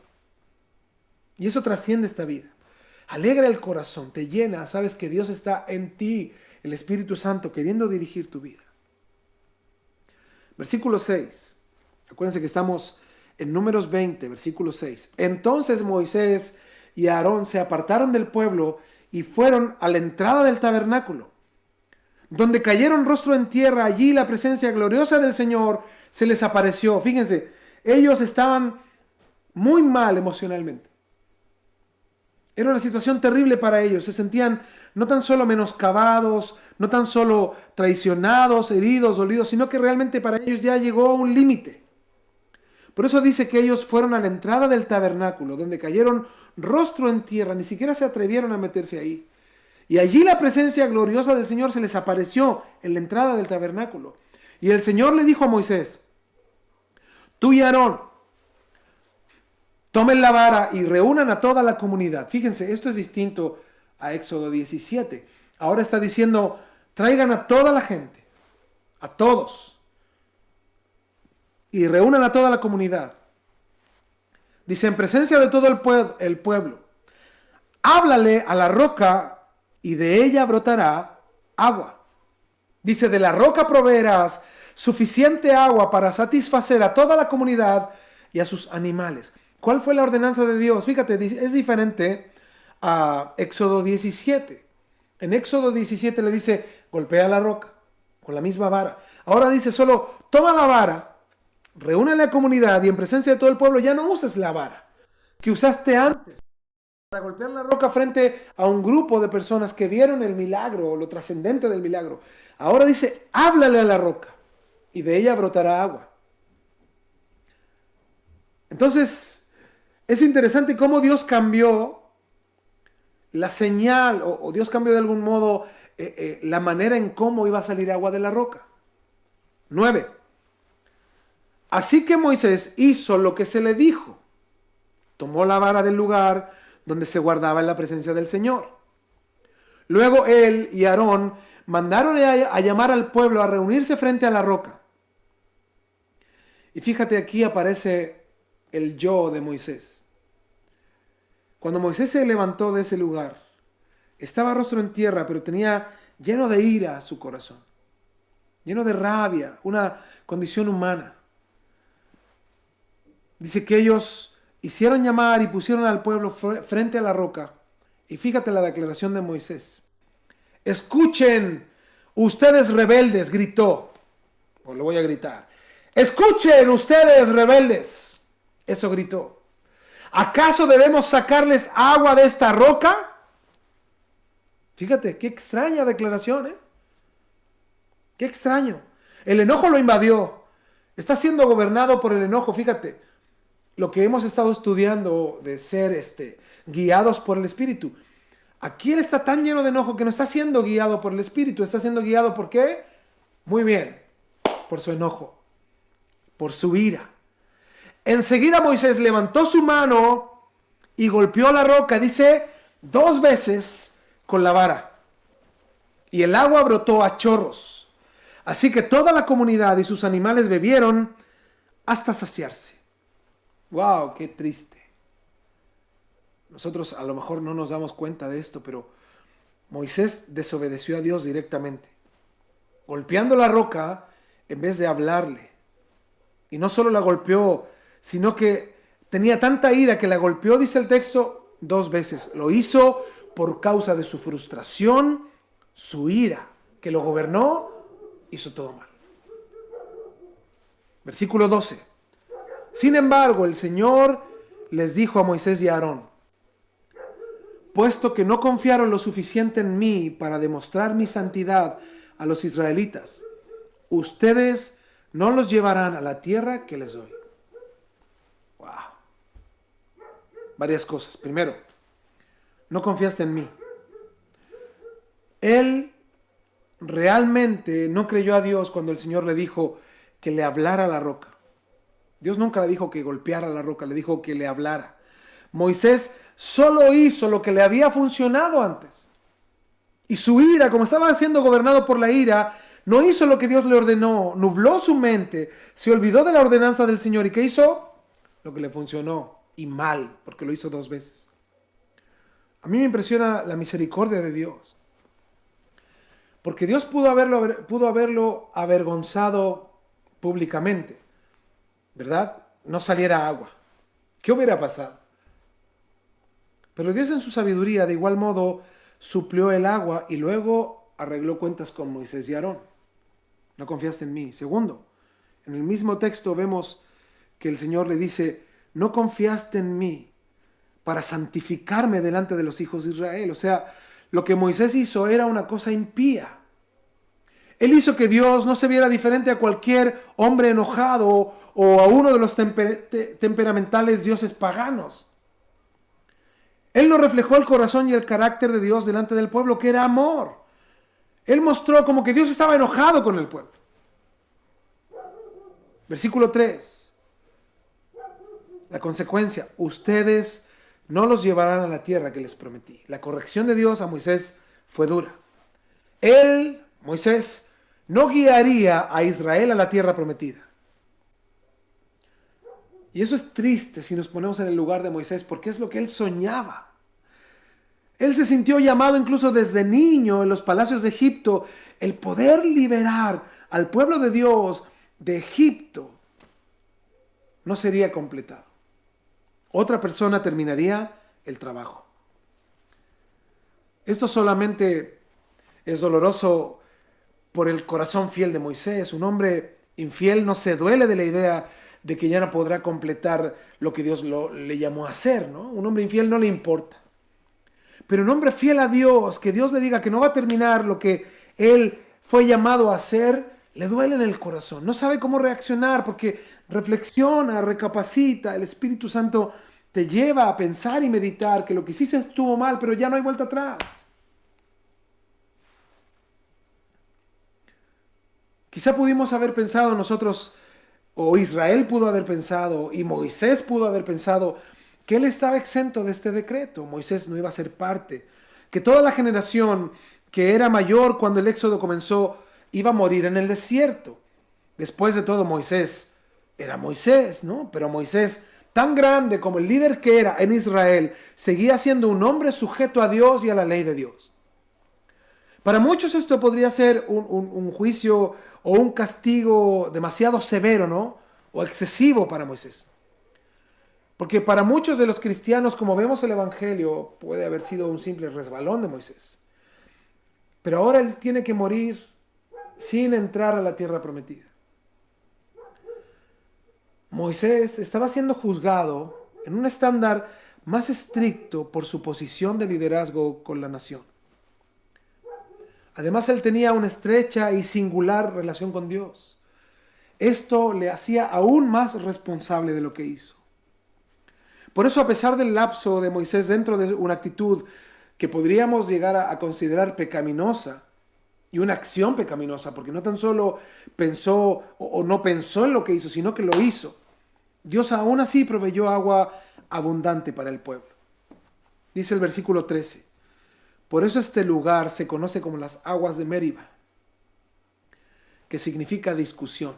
Y eso trasciende esta vida. Alegra el corazón, te llena, sabes que Dios está en ti, el Espíritu Santo, queriendo dirigir tu vida. Versículo 6. Acuérdense que estamos en Números 20, versículo 6. Entonces Moisés y Aarón se apartaron del pueblo y fueron a la entrada del tabernáculo, donde cayeron rostro en tierra. Allí la presencia gloriosa del Señor se les apareció. Fíjense, ellos estaban muy mal emocionalmente. Era una situación terrible para ellos. Se sentían no tan solo menoscabados, no tan solo traicionados, heridos, dolidos, sino que realmente para ellos ya llegó un límite. Por eso dice que ellos fueron a la entrada del tabernáculo, donde cayeron rostro en tierra, ni siquiera se atrevieron a meterse ahí. Y allí la presencia gloriosa del Señor se les apareció en la entrada del tabernáculo. Y el Señor le dijo a Moisés, tú y Aarón, tomen la vara y reúnan a toda la comunidad. Fíjense, esto es distinto a Éxodo 17. Ahora está diciendo, traigan a toda la gente, a todos, y reúnan a toda la comunidad. Dice, en presencia de todo el pueblo, háblale a la roca y de ella brotará agua. Dice, de la roca proveerás suficiente agua para satisfacer a toda la comunidad y a sus animales. ¿Cuál fue la ordenanza de Dios? Fíjate, es diferente a Éxodo 17. En Éxodo 17 le dice, golpea la roca con la misma vara. Ahora dice solo, toma la vara, reúne a la comunidad y en presencia de todo el pueblo ya no uses la vara que usaste antes para golpear la roca frente a un grupo de personas que vieron el milagro o lo trascendente del milagro. Ahora dice, háblale a la roca y de ella brotará agua. Entonces, es interesante cómo Dios cambió la señal o Dios cambió de algún modo la manera en cómo iba a salir agua de la roca. 9. Así que Moisés hizo lo que se le dijo. Tomó la vara del lugar donde se guardaba en la presencia del Señor. Luego él y Aarón mandaron a llamar al pueblo a reunirse frente a la roca. Y fíjate, aquí aparece el yo de Moisés. Cuando Moisés se levantó de ese lugar, estaba rostro en tierra, pero tenía lleno de ira su corazón, lleno de rabia, una condición humana. Dice que ellos hicieron llamar y pusieron al pueblo frente a la roca. Y fíjate la declaración de Moisés. Escuchen, Ustedes rebeldes, gritó. Pues lo voy a gritar. Escuchen ustedes rebeldes. Eso gritó. ¿Acaso debemos sacarles agua de esta roca? Fíjate, qué extraña declaración, ¿eh? Qué extraño. El enojo lo invadió. Está siendo gobernado por el enojo. Fíjate, lo que hemos estado estudiando de ser guiados por el Espíritu. Aquí él está tan lleno de enojo que no está siendo guiado por el Espíritu. Está siendo guiado ¿por qué? Muy bien, por su enojo, por su ira. Enseguida Moisés levantó su mano y golpeó la roca, dice, 2 veces con la vara. Y el agua brotó a chorros. Así que toda la comunidad y sus animales bebieron hasta saciarse. ¡Wow! ¡Qué triste! Nosotros a lo mejor no nos damos cuenta de esto, pero Moisés desobedeció a Dios directamente, golpeando la roca en vez de hablarle. Y no solo la golpeó, sino que tenía tanta ira que la golpeó, dice el texto, 2 veces. Lo hizo por causa de su frustración, su ira, que lo gobernó, hizo todo mal. Versículo 12. Sin embargo, el Señor les dijo a Moisés y a Aarón, puesto que no confiaron lo suficiente en mí para demostrar mi santidad a los israelitas, ustedes no los llevarán a la tierra que les doy. Wow. Varias cosas. Primero, no confiaste en mí. Él realmente no creyó a Dios cuando el Señor le dijo que le hablara a la roca. Dios nunca le dijo que golpeara la roca, le dijo que le hablara. Moisés solo hizo lo que le había funcionado antes. Y su ira, como estaba siendo gobernado por la ira, no hizo lo que Dios le ordenó, nubló su mente, se olvidó de la ordenanza del Señor. ¿Y qué hizo? Lo que le funcionó, y mal, porque lo hizo 2 veces. A mí me impresiona la misericordia de Dios. Porque Dios pudo haberlo avergonzado públicamente, ¿verdad? No saliera agua. ¿Qué hubiera pasado? Pero Dios en su sabiduría de igual modo suplió el agua y luego arregló cuentas con Moisés y Aarón. No confiaste en mí. Segundo, en el mismo texto vemos que el Señor le dice, no confiaste en mí para santificarme delante de los hijos de Israel. O sea, lo que Moisés hizo era una cosa impía. Él hizo que Dios no se viera diferente a cualquier hombre enojado o a uno de los temperamentales dioses paganos. Él no reflejó el corazón y el carácter de Dios delante del pueblo, que era amor. Él mostró como que Dios estaba enojado con el pueblo. Versículo 3. La consecuencia, ustedes no los llevarán a la tierra que les prometí. La corrección de Dios a Moisés fue dura. Él, Moisés, no guiaría a Israel a la tierra prometida. Y eso es triste si nos ponemos en el lugar de Moisés, porque es lo que él soñaba. Él se sintió llamado incluso desde niño en los palacios de Egipto, el poder liberar al pueblo de Dios de Egipto no sería completado. Otra persona terminaría el trabajo. Esto solamente es doloroso por el corazón fiel de Moisés. Un hombre infiel no se duele de la idea de que ya no podrá completar lo que Dios le llamó a hacer, ¿no? Un hombre infiel no le importa. Pero un hombre fiel a Dios, que Dios le diga que no va a terminar lo que él fue llamado a hacer, le duele en el corazón. No sabe cómo reaccionar porque reflexiona, recapacita. El Espíritu Santo te lleva a pensar y meditar que lo que hiciste estuvo mal, pero ya no hay vuelta atrás. Quizá pudimos haber pensado nosotros, o Israel pudo haber pensado, y Moisés pudo haber pensado, que él estaba exento de este decreto. Moisés no iba a ser parte. Que toda la generación que era mayor cuando el éxodo comenzó iba a morir en el desierto. Después de todo, Moisés era Moisés, ¿no? Pero Moisés, tan grande como el líder que era en Israel, seguía siendo un hombre sujeto a Dios y a la ley de Dios. Para muchos esto podría ser un juicio o un castigo demasiado severo, ¿no? O excesivo para Moisés. Porque para muchos de los cristianos, como vemos el Evangelio, puede haber sido un simple resbalón de Moisés. Pero ahora él tiene que morir sin entrar a la tierra prometida. Moisés estaba siendo juzgado en un estándar más estricto por su posición de liderazgo con la nación. Además, él tenía una estrecha y singular relación con Dios. Esto le hacía aún más responsable de lo que hizo. Por eso, a pesar del lapso de Moisés dentro de una actitud que podríamos llegar a considerar pecaminosa, y una acción pecaminosa, porque no tan solo pensó o no pensó en lo que hizo, sino que lo hizo, Dios aún así proveyó agua abundante para el pueblo. Dice el versículo 13, por eso este lugar se conoce como las aguas de Meriba, que significa discusión,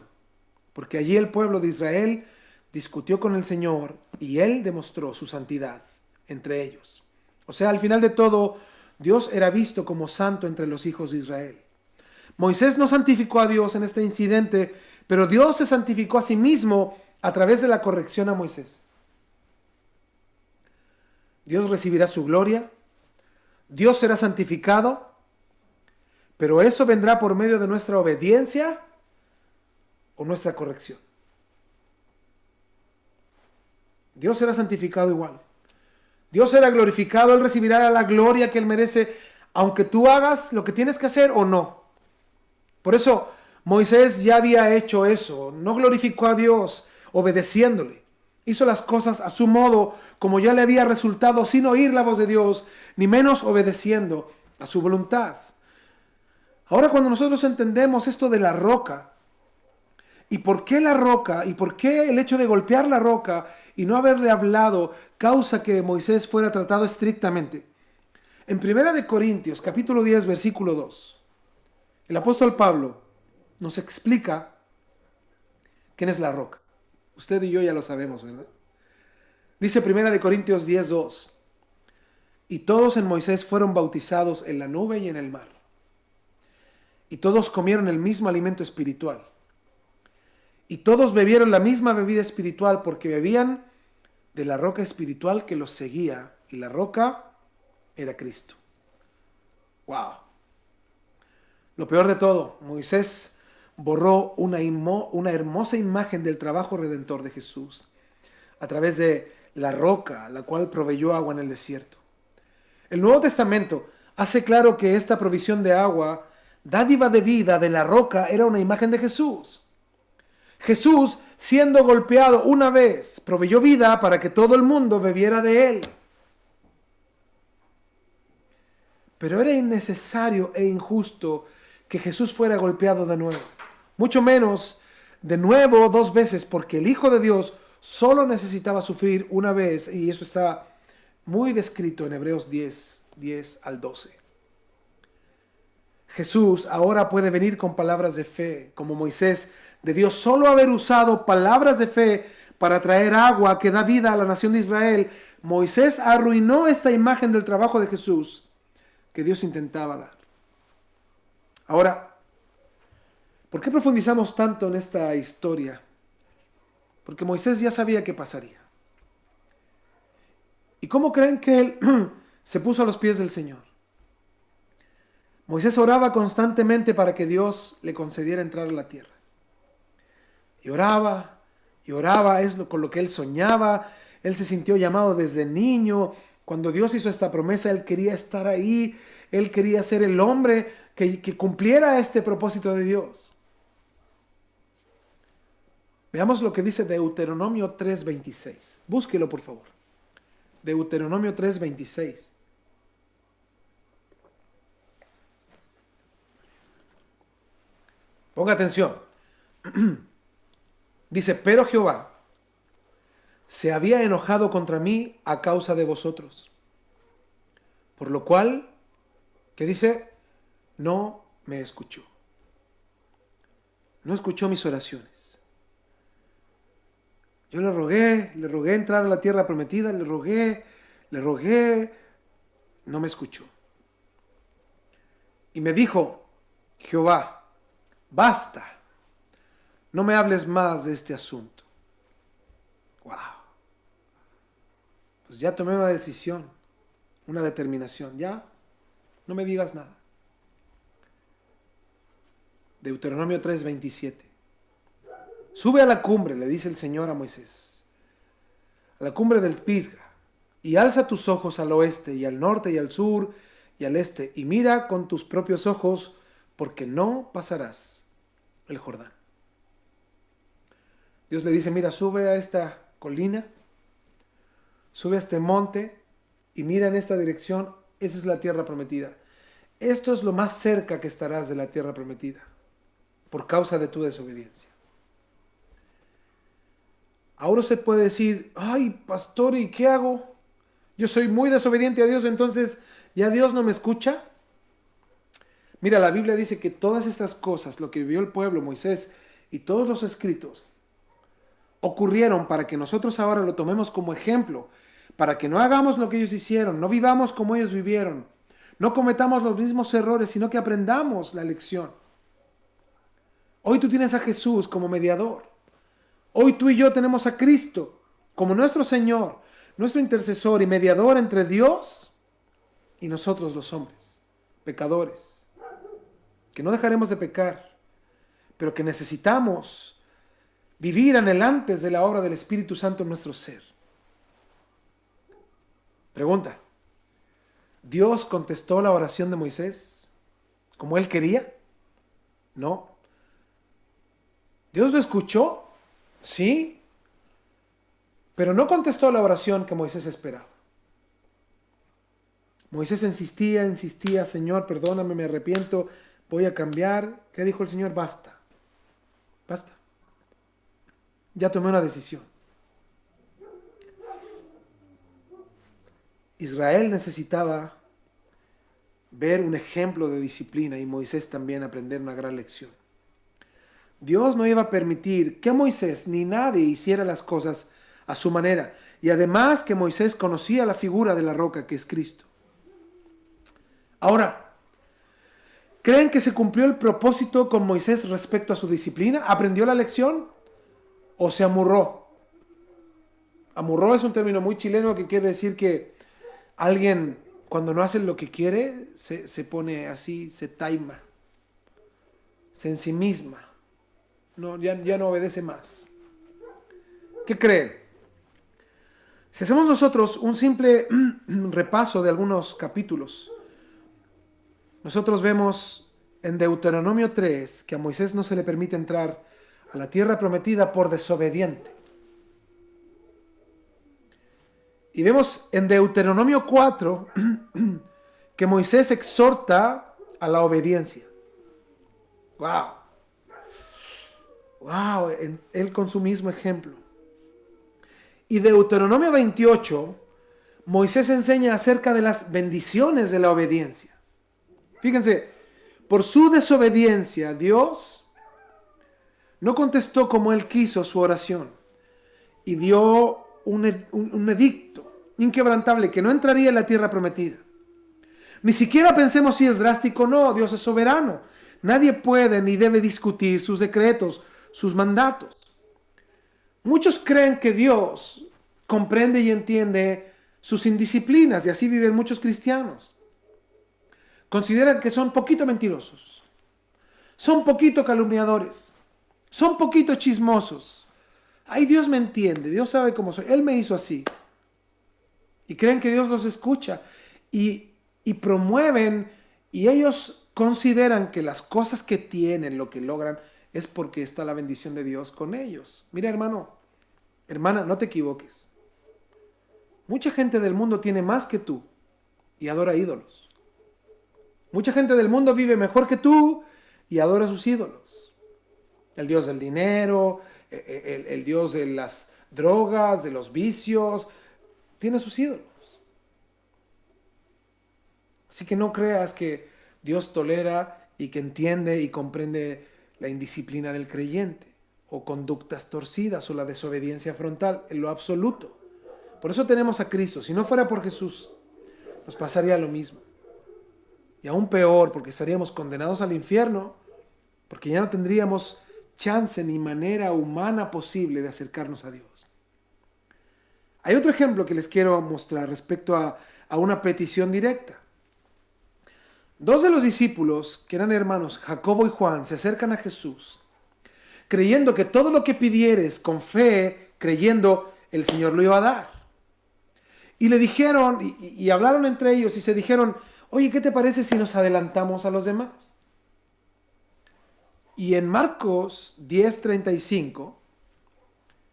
porque allí el pueblo de Israel discutió con el Señor y Él demostró su santidad entre ellos. O sea, al final de todo, Dios era visto como santo entre los hijos de Israel. Moisés no santificó a Dios en este incidente, pero Dios se santificó a sí mismo a través de la corrección a Moisés. Dios recibirá su gloria, Dios será santificado, pero eso vendrá por medio de nuestra obediencia o nuestra corrección. Dios será santificado igual. Dios será glorificado, Él recibirá la gloria que Él merece, aunque tú hagas lo que tienes que hacer o no. Por eso Moisés ya había hecho eso, no glorificó a Dios obedeciéndole. Hizo las cosas a su modo, como ya le había resultado, sin oír la voz de Dios, ni menos obedeciendo a su voluntad. Ahora, cuando nosotros entendemos esto de la roca, y por qué la roca, y por qué el hecho de golpear la roca y no haberle hablado causa que Moisés fuera tratado estrictamente. En 1 Corintios, capítulo 10, versículo 2, el apóstol Pablo nos explica quién es la roca. Usted y yo ya lo sabemos, ¿verdad? Dice 1 Corintios 10, 2, y todos en Moisés fueron bautizados en la nube y en el mar. Y todos comieron el mismo alimento espiritual. Y todos bebieron la misma bebida espiritual porque bebían de la roca espiritual que los seguía. Y la roca era Cristo. ¡Wow! Lo peor de todo, Moisés borró una hermosa imagen del trabajo redentor de Jesús a través de la roca, la cual proveyó agua en el desierto. El Nuevo Testamento hace claro que esta provisión de agua, dádiva de vida de la roca, era una imagen de Jesús. Jesús, siendo golpeado una vez, proveyó vida para que todo el mundo bebiera de él. Pero era innecesario e injusto que Jesús fuera golpeado de nuevo. Mucho menos de nuevo 2 veces, porque el Hijo de Dios solo necesitaba sufrir una vez, y eso está muy descrito en Hebreos 10 al 12. Jesús ahora puede venir con palabras de fe, como Moisés debió solo haber usado palabras de fe para traer agua que da vida a la nación de Israel. Moisés arruinó esta imagen del trabajo de Jesús que Dios intentaba dar. Ahora, ¿por qué profundizamos tanto en esta historia? Porque Moisés ya sabía qué pasaría. ¿Y cómo creen que él se puso a los pies del Señor? Moisés oraba constantemente para que Dios le concediera entrar a la tierra. Y oraba, es con lo que él soñaba. Él se sintió llamado desde niño. Cuando Dios hizo esta promesa, él quería estar ahí. Él quería ser el hombre que cumpliera este propósito de Dios. Veamos lo que dice Deuteronomio 3:26. Búsquelo, por favor. Deuteronomio 3:26. Ponga atención. Dice, pero Jehová se había enojado contra mí a causa de vosotros. Por lo cual, ¿qué dice? No me escuchó. No escuchó mis oraciones. Yo le rogué entrar a la tierra prometida, le rogué, no me escuchó. Y me dijo, Jehová, basta, no me hables más de este asunto. Wow. Pues ya tomé una decisión, una determinación, ya, no me digas nada. Deuteronomio 3:27. Sube a la cumbre, le dice el Señor a Moisés, a la cumbre del Pisga, y alza tus ojos al oeste y al norte y al sur y al este, y mira con tus propios ojos, porque no pasarás el Jordán. Dios le dice, mira, sube a esta colina, sube a este monte, y mira en esta dirección, esa es la tierra prometida. Esto es lo más cerca que estarás de la tierra prometida, por causa de tu desobediencia. Ahora usted puede decir, ay, pastor, ¿y qué hago? Yo soy muy desobediente a Dios, entonces ¿ya Dios no me escucha? Mira, la Biblia dice que todas estas cosas, lo que vivió el pueblo, Moisés y todos los escritos, ocurrieron para que nosotros ahora lo tomemos como ejemplo, para que no hagamos lo que ellos hicieron, no vivamos como ellos vivieron, no cometamos los mismos errores, sino que aprendamos la lección. Hoy tú tienes a Jesús como mediador. Hoy tú y yo tenemos a Cristo como nuestro Señor, nuestro intercesor y mediador entre Dios y nosotros los hombres, pecadores, que no dejaremos de pecar, pero que necesitamos vivir anhelantes de la obra del Espíritu Santo en nuestro ser. Pregunta, ¿Dios contestó la oración de Moisés como él quería? No. ¿Dios lo escuchó? Sí, pero no contestó la oración que Moisés esperaba. Moisés insistía, Señor, perdóname, me arrepiento, voy a cambiar. ¿Qué dijo el Señor? Basta, basta. Ya tomé una decisión. Israel necesitaba ver un ejemplo de disciplina y Moisés también aprender una gran lección. Dios no iba a permitir que Moisés ni nadie hiciera las cosas a su manera. Y además que Moisés conocía la figura de la roca que es Cristo. Ahora, ¿creen que se cumplió el propósito con Moisés respecto a su disciplina? ¿Aprendió la lección o se amurró? Amurró es un término muy chileno que quiere decir que alguien cuando no hace lo que quiere se pone así, se taima, se ensimisma. No, ya no obedece más. ¿Qué creen? Si hacemos nosotros un simple repaso de algunos capítulos, nosotros vemos en Deuteronomio 3 que a Moisés no se le permite entrar a la tierra prometida por desobediente. Y vemos en Deuteronomio 4 que Moisés exhorta a la obediencia. ¡Wow! ¡Wow! Él con su mismo ejemplo. Y Deuteronomio 28, Moisés enseña acerca de las bendiciones de la obediencia. Fíjense, por su desobediencia, Dios no contestó como él quiso su oración y dio un edicto inquebrantable que no entraría en la tierra prometida. Ni siquiera pensemos si es drástico o no, Dios es soberano. Nadie puede ni debe discutir sus decretos, sus mandatos. Muchos creen que Dios comprende y entiende sus indisciplinas y así viven muchos cristianos. Consideran que son poquito mentirosos, son poquito calumniadores, son poquito chismosos. Ay, Dios me entiende, Dios sabe cómo soy, Él me hizo así. Y creen que Dios los escucha y promueven y ellos consideran que las cosas que tienen, lo que logran, es porque está la bendición de Dios con ellos. Mira, hermano, hermana, no te equivoques. Mucha gente del mundo tiene más que tú y adora ídolos. Mucha gente del mundo vive mejor que tú y adora sus ídolos. El Dios del dinero, el Dios de las drogas, de los vicios, tiene sus ídolos. Así que no creas que Dios tolera y que entiende y comprende la indisciplina del creyente, o conductas torcidas, o la desobediencia frontal, en lo absoluto. Por eso tenemos a Cristo. Si no fuera por Jesús, nos pasaría lo mismo. Y aún peor, porque estaríamos condenados al infierno, porque ya no tendríamos chance ni manera humana posible de acercarnos a Dios. Hay otro ejemplo que les quiero mostrar respecto a una petición directa. Dos de los discípulos, que eran hermanos, Jacobo y Juan, se acercan a Jesús, creyendo que todo lo que pidieres con fe, creyendo, el Señor lo iba a dar. Y le dijeron, y hablaron entre ellos y se dijeron, oye, ¿qué te parece si nos adelantamos a los demás? Y en Marcos 10:35,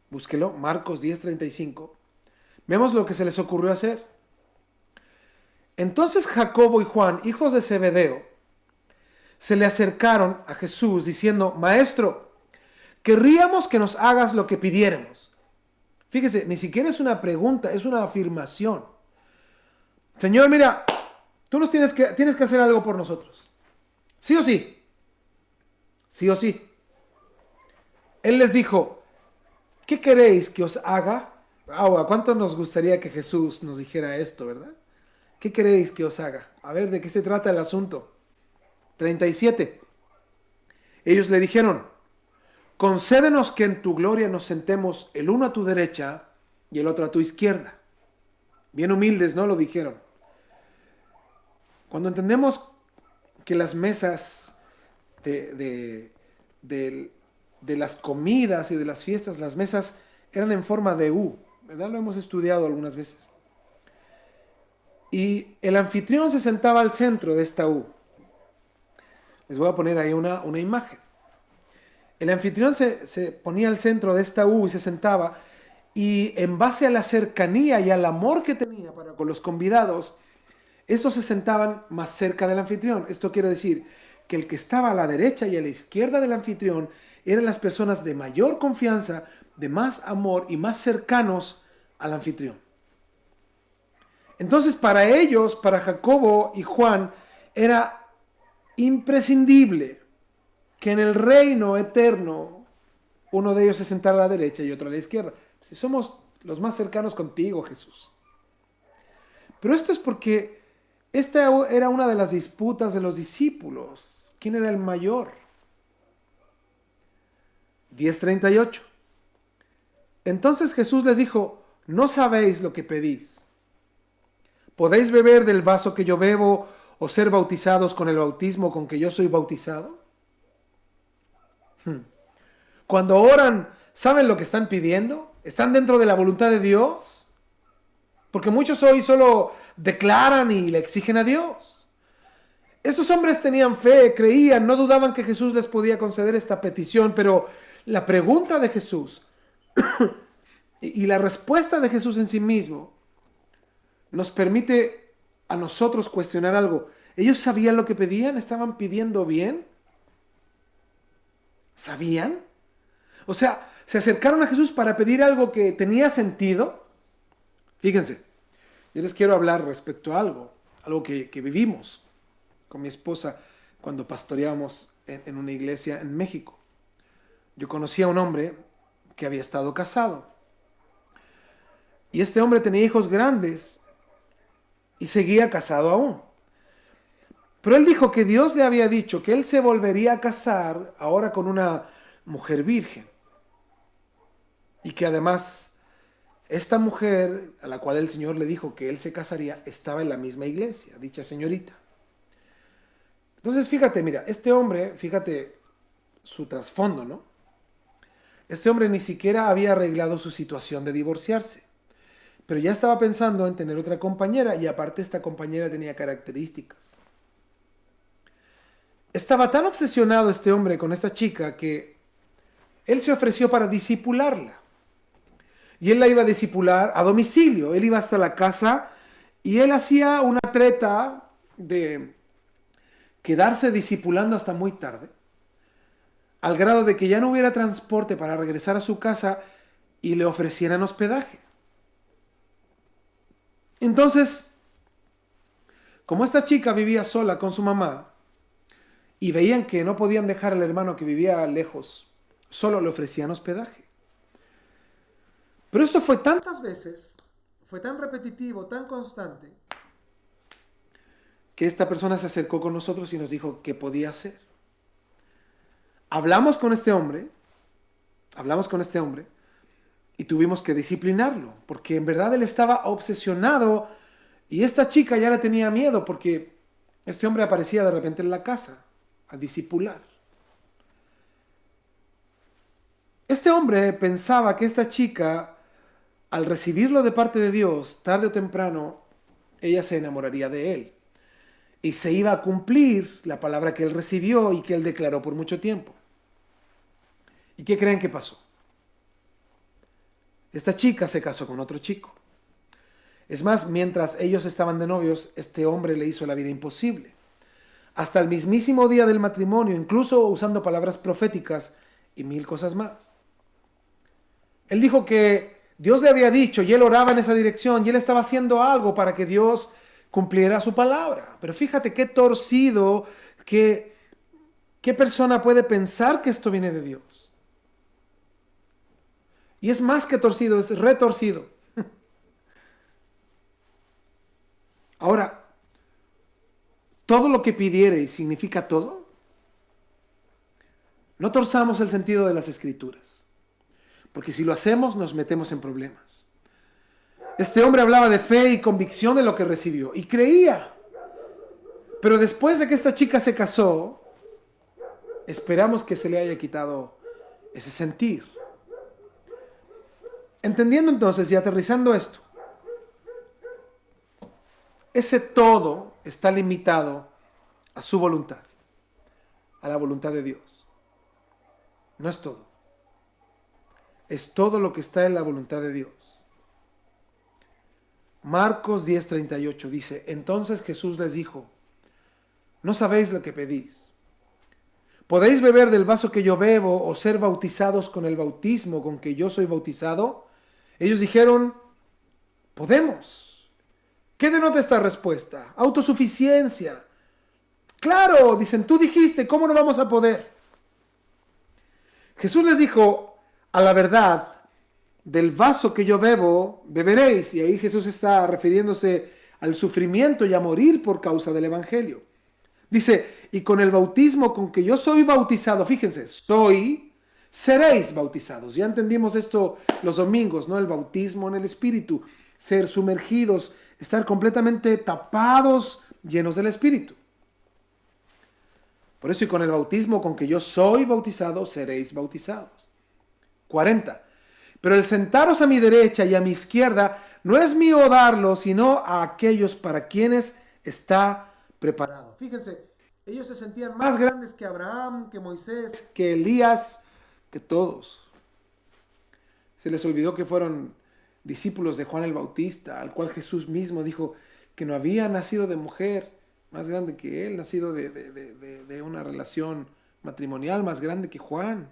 búsquelo, Marcos 10:35, vemos lo que se les ocurrió hacer. Entonces Jacobo y Juan, hijos de Zebedeo, se le acercaron a Jesús diciendo, Maestro, querríamos que nos hagas lo que pidiéramos. Fíjese, ni siquiera es una pregunta, es una afirmación. Señor, mira, tú tienes que hacer algo por nosotros. ¿Sí o sí? Sí o sí. Él les dijo, ¿qué queréis que os haga? ¿A cuánto nos gustaría que Jesús nos dijera esto, verdad? ¿Qué queréis que os haga? A ver, ¿de qué se trata el asunto? 37. Ellos le dijeron, concédenos que en tu gloria nos sentemos el uno a tu derecha y el otro a tu izquierda. Bien humildes, ¿no? Lo dijeron. Cuando entendemos que las mesas de las comidas y de las fiestas, las mesas eran en forma de U, ¿verdad? Lo hemos estudiado algunas veces. Y el anfitrión se sentaba al centro de esta U. Les voy a poner ahí una imagen. El anfitrión se ponía al centro de esta U y se sentaba, y en base a la cercanía y al amor que tenía para con los convidados, estos se sentaban más cerca del anfitrión. Esto quiere decir que el que estaba a la derecha y a la izquierda del anfitrión eran las personas de mayor confianza, de más amor y más cercanos al anfitrión. Entonces, para ellos, para Jacobo y Juan, era imprescindible que en el reino eterno uno de ellos se sentara a la derecha y otro a la izquierda. Si somos los más cercanos contigo, Jesús. Pero esto es porque esta era una de las disputas de los discípulos. ¿Quién era el mayor? 10:38. Entonces Jesús les dijo, no sabéis lo que pedís. ¿Podéis beber del vaso que yo bebo o ser bautizados con el bautismo con que yo soy bautizado? Cuando oran, ¿saben lo que están pidiendo? ¿Están dentro de la voluntad de Dios? Porque muchos hoy solo declaran y le exigen a Dios. Estos hombres tenían fe, creían, no dudaban que Jesús les podía conceder esta petición, pero la pregunta de Jesús y la respuesta de Jesús en sí mismo nos permite a nosotros cuestionar algo. ¿Ellos sabían lo que pedían? ¿Estaban pidiendo bien? ¿Sabían? O sea, ¿se acercaron a Jesús para pedir algo que tenía sentido? Fíjense, yo les quiero hablar respecto a algo que vivimos con mi esposa cuando pastoreábamos en una iglesia en México. Yo conocí a un hombre que había estado casado. Y este hombre tenía hijos grandes y seguía casado aún. Pero él dijo que Dios le había dicho que él se volvería a casar ahora con una mujer virgen. Y que además esta mujer a la cual el Señor le dijo que él se casaría estaba en la misma iglesia, dicha señorita. Entonces fíjate, mira, este hombre, fíjate su trasfondo, ¿no? Este hombre ni siquiera había arreglado su situación de divorciarse, pero ya estaba pensando en tener otra compañera y aparte esta compañera tenía características. Estaba tan obsesionado este hombre con esta chica que él se ofreció para disipularla. Y él la iba a disipular a domicilio. Él iba hasta la casa y él hacía una treta de quedarse disipulando hasta muy tarde, al grado de que ya no hubiera transporte para regresar a su casa y le ofrecieran hospedaje. Entonces, como esta chica vivía sola con su mamá y veían que no podían dejar al hermano que vivía lejos, solo le ofrecían hospedaje. Pero esto fue tantas veces, fue tan repetitivo, tan constante, que esta persona se acercó con nosotros y nos dijo qué podía hacer. Hablamos con este hombre y tuvimos que disciplinarlo, porque en verdad él estaba obsesionado y esta chica ya le tenía miedo porque Este hombre aparecía de repente en la casa a discipular. Este hombre pensaba que esta chica, al recibirlo de parte de Dios, tarde o temprano, ella se enamoraría de él. Y se iba a cumplir la palabra que él recibió y que él declaró por mucho tiempo. ¿Y qué creen que pasó? Esta chica se casó con otro chico. Es más, mientras ellos estaban de novios, este hombre le hizo la vida imposible. Hasta el mismísimo día del matrimonio, incluso usando palabras proféticas y mil cosas más. Él dijo que Dios le había dicho y él oraba en esa dirección y él estaba haciendo algo para que Dios cumpliera su palabra. Pero fíjate qué torcido, qué persona puede pensar que esto viene de Dios. Y es más que torcido, es retorcido. Ahora, todo lo que pidiereis significa todo. No torzamos el sentido de las escrituras, porque si lo hacemos nos metemos en problemas. Este hombre hablaba de fe y convicción de lo que recibió y creía. Pero después de que esta chica se casó, esperamos que se le haya quitado ese sentir. Entendiendo entonces y aterrizando esto, ese todo está limitado a su voluntad, a la voluntad de Dios. No es todo. Es todo lo que está en la voluntad de Dios. Marcos 10:38 dice, entonces Jesús les dijo, no sabéis lo que pedís. ¿Podéis beber del vaso que yo bebo o ser bautizados con el bautismo con que yo soy bautizado? Ellos dijeron, podemos. ¿Qué denota esta respuesta? Autosuficiencia. Claro, dicen, tú dijiste, ¿cómo no vamos a poder? Jesús les dijo, a la verdad, del vaso que yo bebo, beberéis. Y ahí Jesús está refiriéndose al sufrimiento y a morir por causa del Evangelio. Dice, y con el bautismo con que yo soy bautizado, fíjense, seréis bautizados. Ya entendimos esto los domingos, ¿no? El bautismo en el Espíritu, ser sumergidos, estar completamente tapados, llenos del Espíritu. Por eso, y con el bautismo con que yo soy bautizado, seréis bautizados. 40. Pero el sentaros a mi derecha y a mi izquierda no es mío darlo, sino a aquellos para quienes está preparado. Fíjense, ellos se sentían más grandes que Abraham, que Moisés, que Elías, que todos. Se les olvidó que fueron discípulos de Juan el Bautista, al cual Jesús mismo dijo que no había nacido de mujer más grande que él, nacido de una relación matrimonial más grande que Juan.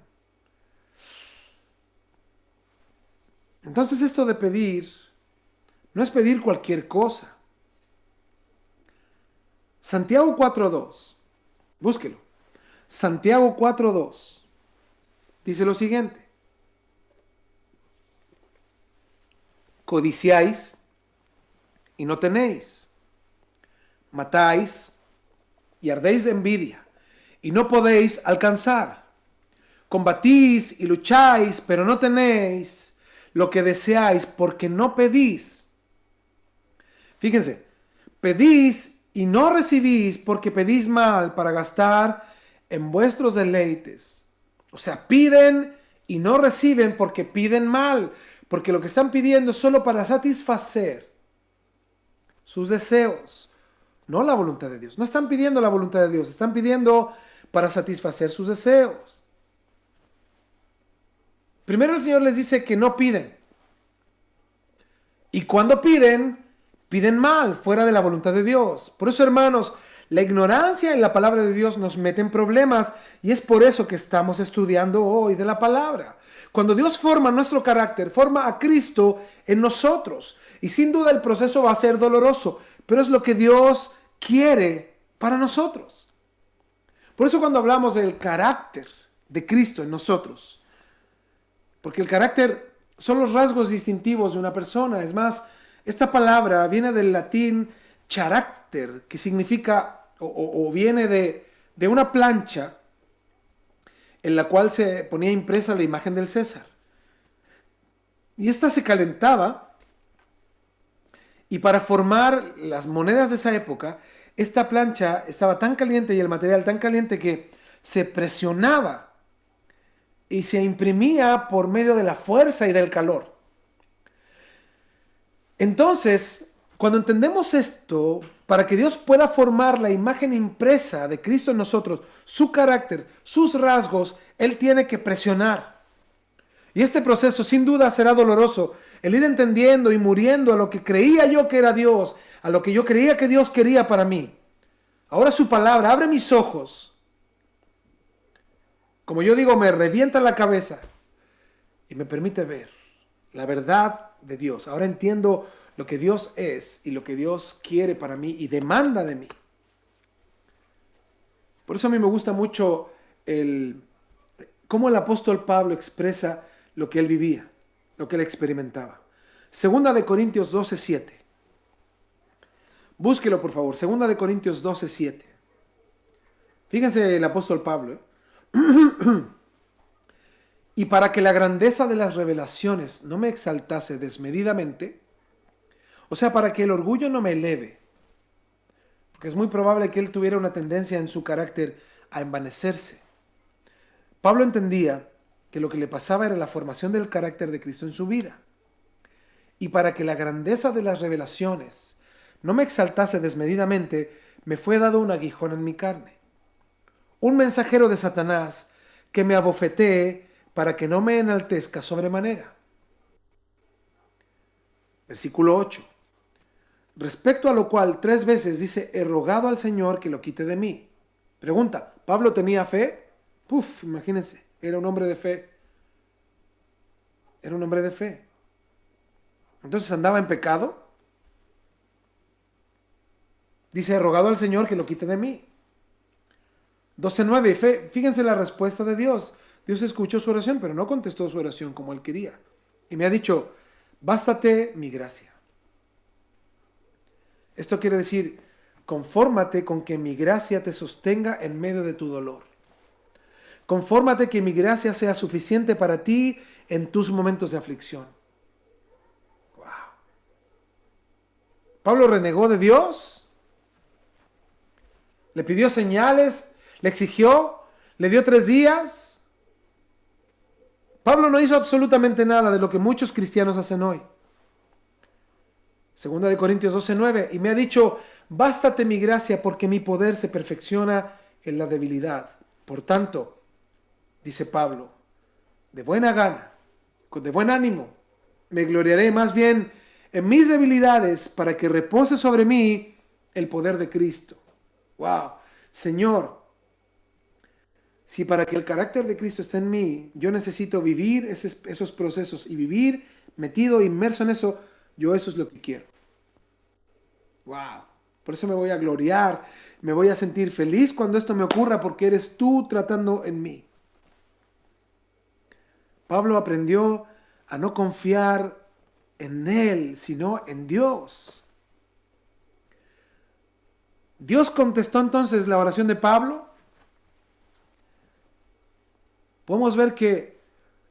Entonces esto de pedir no es pedir cualquier cosa. Santiago 4:2, búsquelo. Santiago 4:2 dice lo siguiente. Codiciáis y no tenéis. Matáis y ardéis de envidia y no podéis alcanzar. Combatís y lucháis, pero no tenéis lo que deseáis porque no pedís. Fíjense, pedís y no recibís porque pedís mal para gastar en vuestros deleites. O sea, piden y no reciben porque piden mal, porque lo que están pidiendo es solo para satisfacer sus deseos, no la voluntad de Dios. No están pidiendo la voluntad de Dios, están pidiendo para satisfacer sus deseos. Primero el Señor les dice que no piden. Y cuando piden, piden mal, fuera de la voluntad de Dios. Por eso, hermanos, la ignorancia en la palabra de Dios nos mete en problemas y es por eso que estamos estudiando hoy de la palabra. Cuando Dios forma nuestro carácter, forma a Cristo en nosotros. Y sin duda el proceso va a ser doloroso, pero es lo que Dios quiere para nosotros. Por eso cuando hablamos del carácter de Cristo en nosotros, porque el carácter son los rasgos distintivos de una persona. Es más, esta palabra viene del latín character, que significa, o viene de una plancha en la cual se ponía impresa la imagen del César. Y esta se calentaba, y para formar las monedas de esa época, esta plancha estaba tan caliente y el material tan caliente que se presionaba y se imprimía por medio de la fuerza y del calor. Entonces, cuando entendemos esto, para que Dios pueda formar la imagen impresa de Cristo en nosotros, su carácter, sus rasgos, Él tiene que presionar. Y este proceso sin duda será doloroso, el ir entendiendo y muriendo a lo que creía yo que era Dios, a lo que yo creía que Dios quería para mí. Ahora su palabra abre mis ojos. Como yo digo, me revienta la cabeza y me permite ver la verdad de Dios. Ahora entiendo lo que Dios es y lo que Dios quiere para mí y demanda de mí. Por eso a mí me gusta mucho cómo el apóstol Pablo expresa lo que él vivía, lo que él experimentaba. Segunda de Corintios 12:7. Búsquelo por favor. Segunda de Corintios 12:7. Fíjense el apóstol Pablo. Y para que la grandeza de las revelaciones no me exaltase desmedidamente, o sea, para que el orgullo no me eleve, porque es muy probable que él tuviera una tendencia en su carácter a envanecerse. Pablo entendía que lo que le pasaba era la formación del carácter de Cristo en su vida. Y para que la grandeza de las revelaciones no me exaltase desmedidamente, me fue dado un aguijón en mi carne, un mensajero de Satanás que me abofetee para que no me enaltezca sobremanera. Versículo 8. Respecto a lo cual 3 veces dice, he rogado al Señor que lo quite de mí. Pregunta, ¿Pablo tenía fe? Puf, imagínense, era un hombre de fe. Era un hombre de fe. Entonces andaba en pecado. Dice, he rogado al Señor que lo quite de mí. 12:9, fíjense la respuesta de Dios. Dios escuchó su oración, pero no contestó su oración como él quería. Y me ha dicho, bástate mi gracia. Esto quiere decir, confórmate con que mi gracia te sostenga en medio de tu dolor. Confórmate que mi gracia sea suficiente para ti en tus momentos de aflicción. Wow. Pablo renegó de Dios, le pidió señales, le exigió, le dio 3 días. Pablo no hizo absolutamente nada de lo que muchos cristianos hacen hoy. Segunda de Corintios 12:9, y me ha dicho, bástate mi gracia porque mi poder se perfecciona en la debilidad. Por tanto, dice Pablo, de buena gana, de buen ánimo, me gloriaré más bien en mis debilidades para que repose sobre mí el poder de Cristo. Wow, Señor, si para que el carácter de Cristo esté en mí, yo necesito vivir esos procesos y vivir metido, inmerso en eso, yo eso es lo que quiero. Wow. Por eso me voy a gloriar, me voy a sentir feliz cuando esto me ocurra porque eres tú tratando en mí. Pablo aprendió a no confiar en él, sino en Dios. Dios contestó entonces la oración de Pablo. Podemos ver que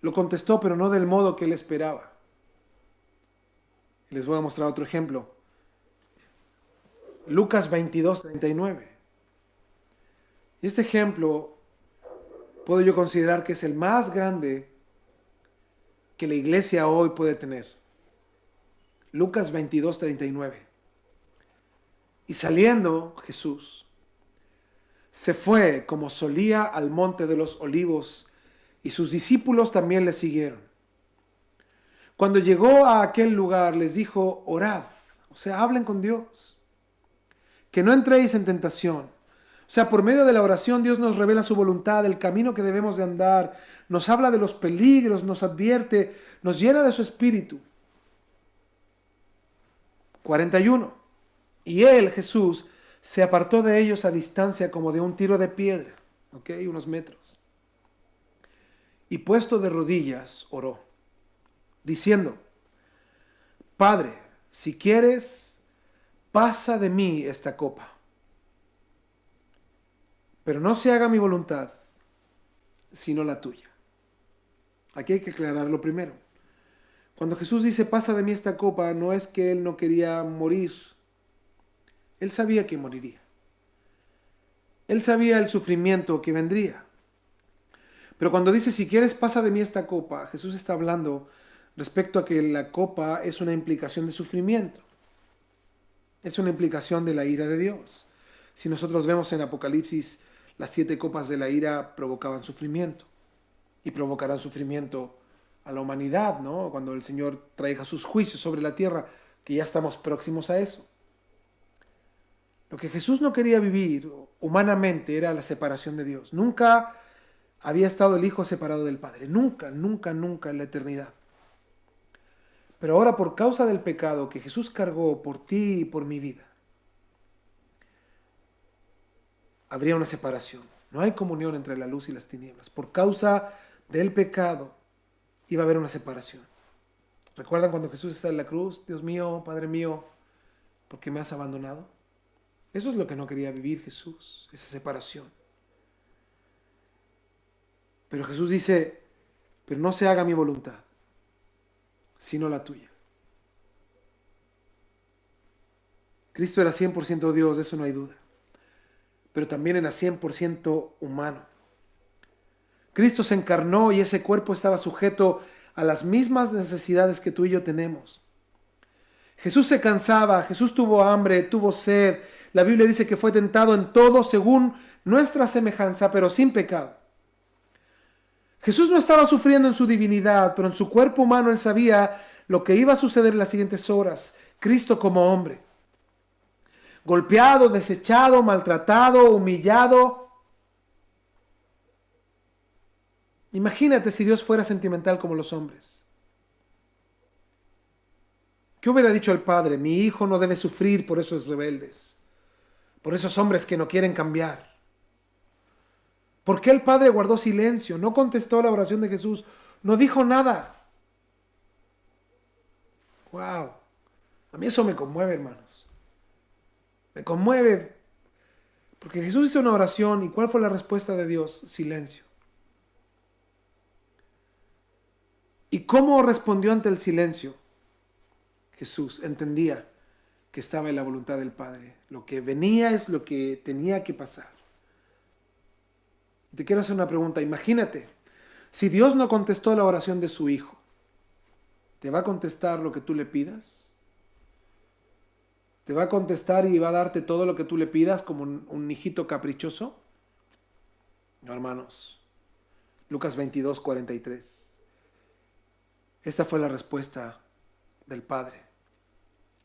lo contestó, pero no del modo que él esperaba. Les voy a mostrar otro ejemplo. Lucas 22:39. Y este ejemplo puedo yo considerar que es el más grande que la iglesia hoy puede tener. Lucas 22:39. Y saliendo Jesús, se fue como solía al monte de los olivos, y sus discípulos también le siguieron. Cuando llegó a aquel lugar les dijo, orad, o sea, hablen con Dios, que no entréis en tentación. O sea, por medio de la oración Dios nos revela su voluntad, el camino que debemos de andar, nos habla de los peligros, nos advierte, nos llena de su espíritu. 41. Y él, Jesús, se apartó de ellos a distancia como de un tiro de piedra, ¿ok? Unos metros. Y puesto de rodillas, oró, diciendo, Padre, si quieres, pasa de mí esta copa. Pero no se haga mi voluntad, sino la tuya. Aquí hay que aclararlo primero. Cuando Jesús dice, pasa de mí esta copa, no es que él no quería morir. Él sabía que moriría. Él sabía el sufrimiento que vendría. Pero cuando dice, si quieres, pasa de mí esta copa, Jesús está hablando respecto a que la copa es una implicación de sufrimiento. Es una implicación de la ira de Dios. Si nosotros vemos en Apocalipsis, las 7 copas de la ira provocaban sufrimiento. Y provocarán sufrimiento a la humanidad, ¿no? Cuando el Señor traiga sus juicios sobre la tierra, que ya estamos próximos a eso. Lo que Jesús no quería vivir humanamente era la separación de Dios. Nunca había estado el Hijo separado del Padre. Nunca, nunca, nunca en la eternidad. Pero ahora, por causa del pecado que Jesús cargó por ti y por mi vida, habría una separación. No hay comunión entre la luz y las tinieblas. Por causa del pecado iba a haber una separación. ¿Recuerdan cuando Jesús está en la cruz? Dios mío, Padre mío, ¿por qué me has abandonado? Eso es lo que no quería vivir Jesús, esa separación. Pero Jesús dice, pero no se haga mi voluntad, sino la tuya. Cristo era 100% Dios, de eso no hay duda. Pero también era 100% humano. Cristo se encarnó y ese cuerpo estaba sujeto a las mismas necesidades que tú y yo tenemos. Jesús se cansaba, Jesús tuvo hambre, tuvo sed. La Biblia dice que fue tentado en todo según nuestra semejanza, pero sin pecado. Jesús no estaba sufriendo en su divinidad, pero en su cuerpo humano él sabía lo que iba a suceder en las siguientes horas. Cristo como hombre. Golpeado, desechado, maltratado, humillado. Imagínate si Dios fuera sentimental como los hombres. ¿Qué hubiera dicho el Padre? Mi hijo no debe sufrir por esos rebeldes, por esos hombres que no quieren cambiar. ¿Por qué el Padre guardó silencio? No contestó la oración de Jesús, no dijo nada. ¡Wow! A mí eso me conmueve, hermanos. Me conmueve. Porque Jesús hizo una oración y ¿cuál fue la respuesta de Dios? Silencio. ¿Y cómo respondió ante el silencio? Jesús entendía que estaba en la voluntad del Padre. Lo que venía es lo que tenía que pasar. Te quiero hacer una pregunta. Imagínate, si Dios no contestó la oración de su Hijo, ¿te va a contestar lo que tú le pidas? ¿Te va a contestar y va a darte todo lo que tú le pidas como un hijito caprichoso? No, hermanos. Lucas 22, 43. Esta fue la respuesta del Padre.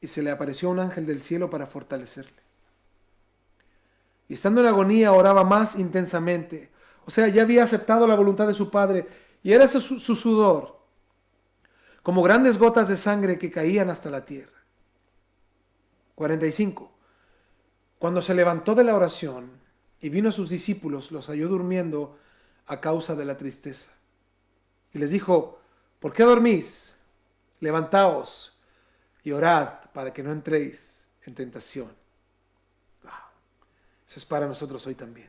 Y se le apareció un ángel del cielo para fortalecerle. Y estando en agonía oraba más intensamente. O sea, ya había aceptado la voluntad de su Padre. Y era su sudor, como grandes gotas de sangre que caían hasta la tierra. 45. Cuando se levantó de la oración y vino a sus discípulos, los halló durmiendo a causa de la tristeza. Y les dijo, ¿por qué dormís? Levantaos y orad para que no entréis en tentación. Wow. Eso es para nosotros hoy también.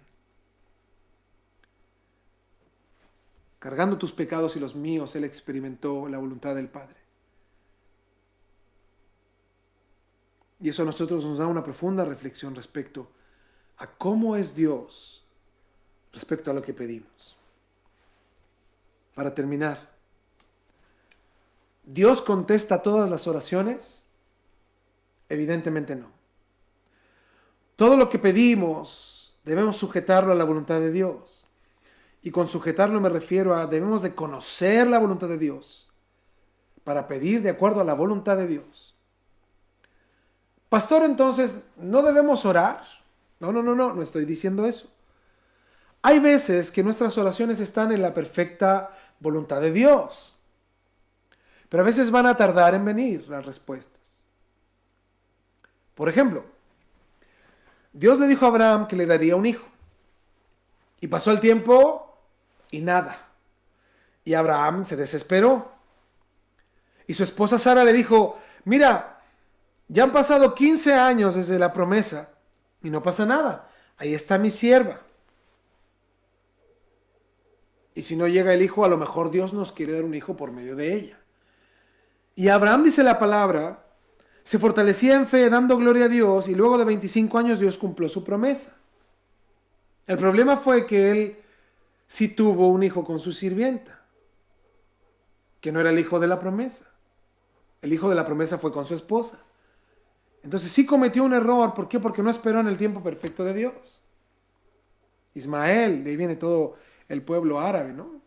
Cargando tus pecados y los míos, Él experimentó la voluntad del Padre. Y eso a nosotros nos da una profunda reflexión respecto a cómo es Dios respecto a lo que pedimos. Para terminar, ¿Dios contesta todas las oraciones? Evidentemente no. Todo lo que pedimos debemos sujetarlo a la voluntad de Dios. Y con sujetarlo me refiero a debemos de conocer la voluntad de Dios para pedir de acuerdo a la voluntad de Dios. Pastor, entonces, ¿no debemos orar? No estoy diciendo eso. Hay veces que nuestras oraciones están en la perfecta voluntad de Dios, pero a veces van a tardar en venir las respuestas. Por ejemplo, Dios le dijo a Abraham que le daría un hijo, y pasó el tiempo y nada. Y Abraham se desesperó, y su esposa Sara le dijo, mira, ya han pasado 15 años desde la promesa y no pasa nada. Ahí está mi sierva. Y si no llega el hijo, a lo mejor Dios nos quiere dar un hijo por medio de ella. Y Abraham, dice la palabra, se fortalecía en fe dando gloria a Dios y luego de 25 años Dios cumplió su promesa. El problema fue que él sí tuvo un hijo con su sirvienta, que no era el hijo de la promesa. El hijo de la promesa fue con su esposa. Entonces sí cometió un error. ¿Por qué? Porque no esperó en el tiempo perfecto de Dios. Ismael, de ahí viene todo el pueblo árabe, ¿no?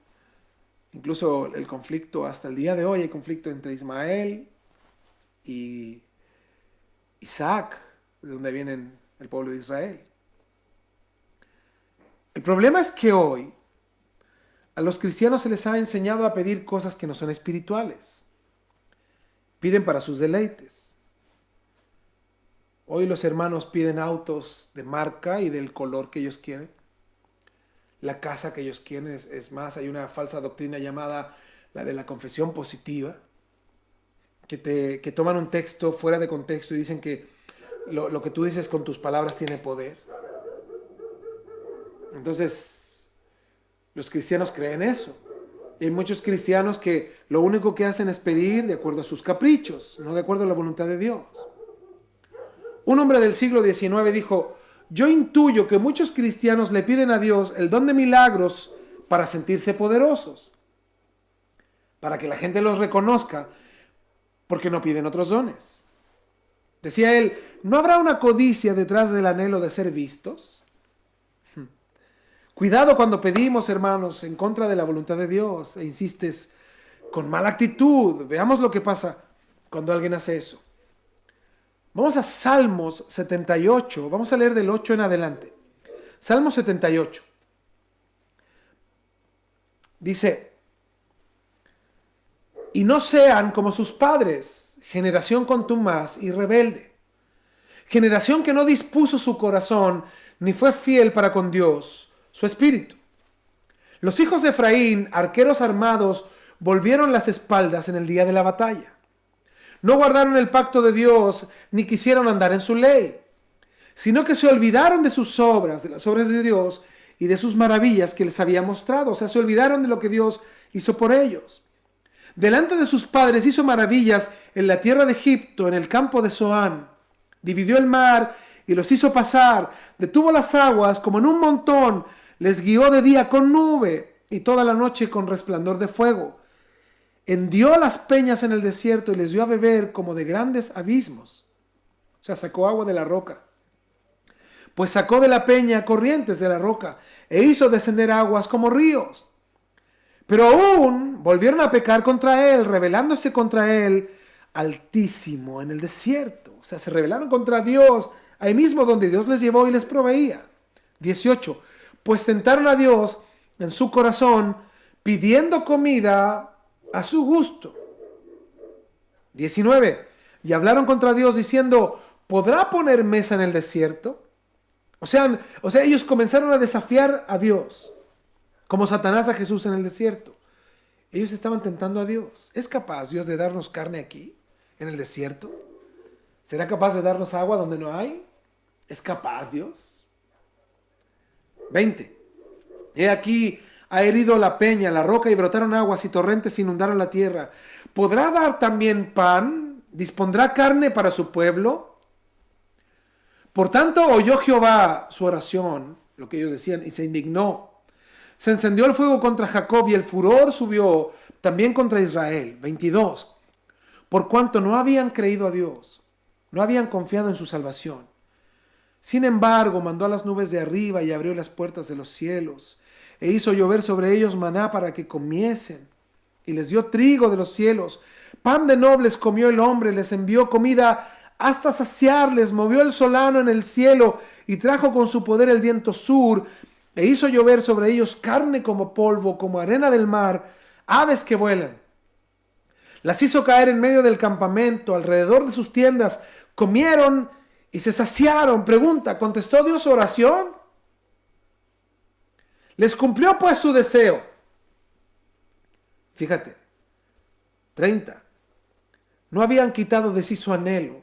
Incluso el conflicto, hasta el día de hoy hay conflicto entre Ismael y Isaac, de donde viene el pueblo de Israel. El problema es que hoy a los cristianos se les ha enseñado a pedir cosas que no son espirituales. Piden para sus deleites. Hoy los hermanos piden autos de marca y del color que ellos quieren. La casa que ellos quieren. Es más, hay una falsa doctrina llamada la de la confesión positiva, que toman un texto fuera de contexto y dicen que lo que tú dices con tus palabras tiene poder. Entonces, los cristianos creen eso. Y hay muchos cristianos que lo único que hacen es pedir de acuerdo a sus caprichos, no de acuerdo a la voluntad de Dios. Un hombre del siglo XIX dijo: yo intuyo que muchos cristianos le piden a Dios el don de milagros para sentirse poderosos, para que la gente los reconozca, porque no piden otros dones. Decía él: ¿no habrá una codicia detrás del anhelo de ser vistos? Cuidado cuando pedimos, hermanos, en contra de la voluntad de Dios e insistes con mala actitud. Veamos lo que pasa cuando alguien hace eso. Vamos a Salmos 78, vamos a leer del 8 en adelante. Salmos 78. Dice: y no sean como sus padres, generación contumaz y rebelde, generación que no dispuso su corazón ni fue fiel para con Dios, su espíritu. Los hijos de Efraín, arqueros armados, volvieron las espaldas en el día de la batalla. No guardaron el pacto de Dios, ni quisieron andar en su ley, sino que se olvidaron de sus obras, de las obras de Dios y de sus maravillas que les había mostrado. O sea, se olvidaron de lo que Dios hizo por ellos. Delante de sus padres hizo maravillas en la tierra de Egipto, en el campo de Zoán. Dividió el mar y los hizo pasar, detuvo las aguas como en un montón, les guió de día con nube y toda la noche con resplandor de fuego. Hendió las peñas en el desierto y les dio a beber como de grandes abismos. O sea, sacó agua de la roca. Pues sacó de la peña corrientes de la roca e hizo descender aguas como ríos. Pero aún volvieron a pecar contra él, rebelándose contra él Altísimo en el desierto. O sea, se rebelaron contra Dios, ahí mismo donde Dios les llevó y les proveía. 18. Pues tentaron a Dios en su corazón, pidiendo comida a su gusto. 19. Y hablaron contra Dios diciendo: ¿podrá poner mesa en el desierto? O sea, ellos comenzaron a desafiar a Dios, como Satanás a Jesús en el desierto. Ellos estaban tentando a Dios. ¿Es capaz Dios de darnos carne aquí, en el desierto? ¿Será capaz de darnos agua donde no hay? ¿Es capaz Dios? 20. He aquí, ha herido la peña, la roca, y brotaron aguas y torrentes inundaron la tierra. ¿Podrá dar también pan? ¿Dispondrá carne para su pueblo? Por tanto, oyó Jehová su oración, lo que ellos decían, y se indignó. Se encendió el fuego contra Jacob y el furor subió también contra Israel. 22. Por cuanto no habían creído a Dios, no habían confiado en su salvación. Sin embargo, mandó a las nubes de arriba y abrió las puertas de los cielos, e hizo llover sobre ellos maná para que comiesen, y les dio trigo de los cielos. Pan de nobles comió el hombre, les envió comida hasta saciarles, movió el solano en el cielo, y trajo con su poder el viento sur, e hizo llover sobre ellos carne como polvo, como arena del mar, aves que vuelan. Las hizo caer en medio del campamento, alrededor de sus tiendas, comieron y se saciaron. Pregunta: ¿contestó Dios su oración? Les cumplió pues su deseo. Fíjate. 30. No habían quitado de sí su anhelo.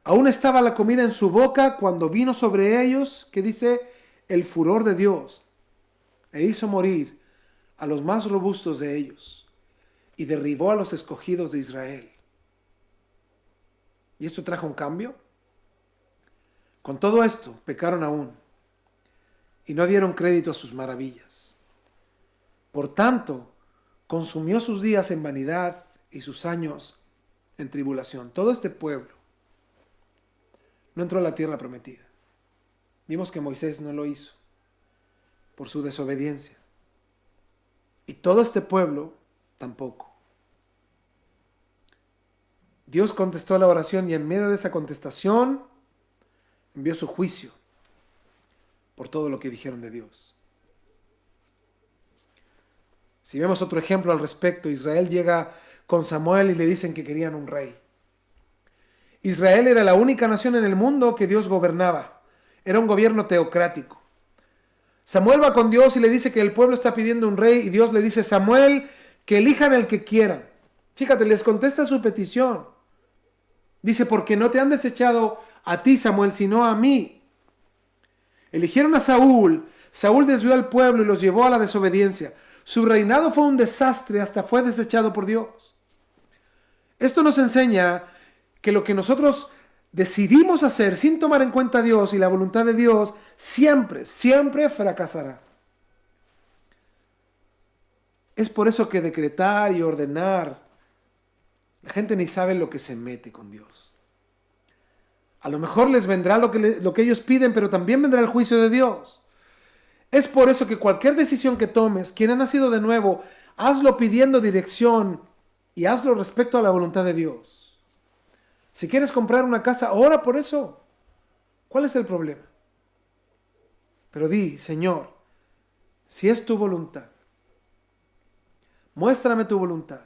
Aún estaba la comida en su boca cuando vino sobre ellos, que dice, el furor de Dios, e hizo morir a los más robustos de ellos, y derribó a los escogidos de Israel. ¿Y esto trajo un cambio? Con todo esto, pecaron aún. y no dieron crédito a sus maravillas. Por tanto, consumió sus días en vanidad y sus años en tribulación. Todo este pueblo no entró a la tierra prometida. Vimos que Moisés no lo hizo por su desobediencia. Y todo este pueblo tampoco. Dios contestó a la oración y en medio de esa contestación envió su juicio por todo lo que dijeron de Dios. Si vemos otro ejemplo al respecto, Israel llega con Samuel y le dicen que querían un rey. Israel era la única nación en el mundo que Dios gobernaba. Era un gobierno teocrático. Samuel va con Dios y le dice que el pueblo está pidiendo un rey y Dios le dice, Samuel, que elijan el que quieran. Fíjate, les contesta su petición. Dice, porque no te han desechado a ti, Samuel, sino a mí. Eligieron a Saúl. Saúl desvió al pueblo y los llevó a la desobediencia. Su reinado fue un desastre, hasta fue desechado por Dios. Esto nos enseña que lo que nosotros decidimos hacer sin tomar en cuenta a Dios y la voluntad de Dios, siempre, siempre fracasará. Es por eso que decretar y ordenar, la gente ni sabe lo que se mete con Dios. A lo mejor les vendrá lo que ellos piden, pero también vendrá el juicio de Dios. Es por eso que cualquier decisión que tomes, quien ha nacido de nuevo, hazlo pidiendo dirección y hazlo respecto a la voluntad de Dios. Si quieres comprar una casa, ora por eso. ¿Cuál es el problema? Pero di, Señor, si es tu voluntad, muéstrame tu voluntad.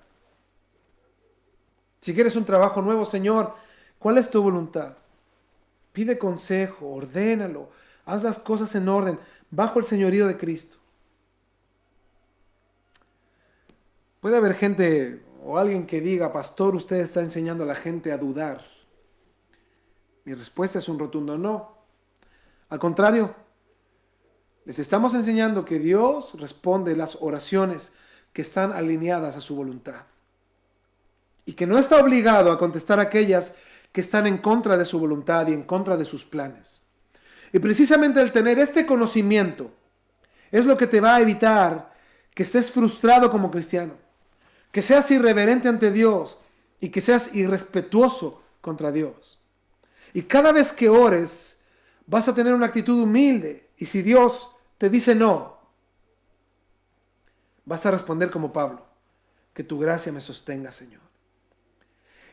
Si quieres un trabajo nuevo, Señor, ¿cuál es tu voluntad? Pide consejo, ordénalo, haz las cosas en orden, bajo el señorío de Cristo. Puede haber gente o alguien que diga, pastor, usted está enseñando a la gente a dudar. Mi respuesta es un rotundo no. Al contrario, les estamos enseñando que Dios responde las oraciones que están alineadas a su voluntad. Y que no está obligado a contestar aquellas que están en contra de su voluntad y en contra de sus planes. Y precisamente el tener este conocimiento es lo que te va a evitar que estés frustrado como cristiano, que seas irreverente ante Dios y que seas irrespetuoso contra Dios. Y cada vez que ores, vas a tener una actitud humilde. Y si Dios te dice no, vas a responder como Pablo, que tu gracia me sostenga, Señor.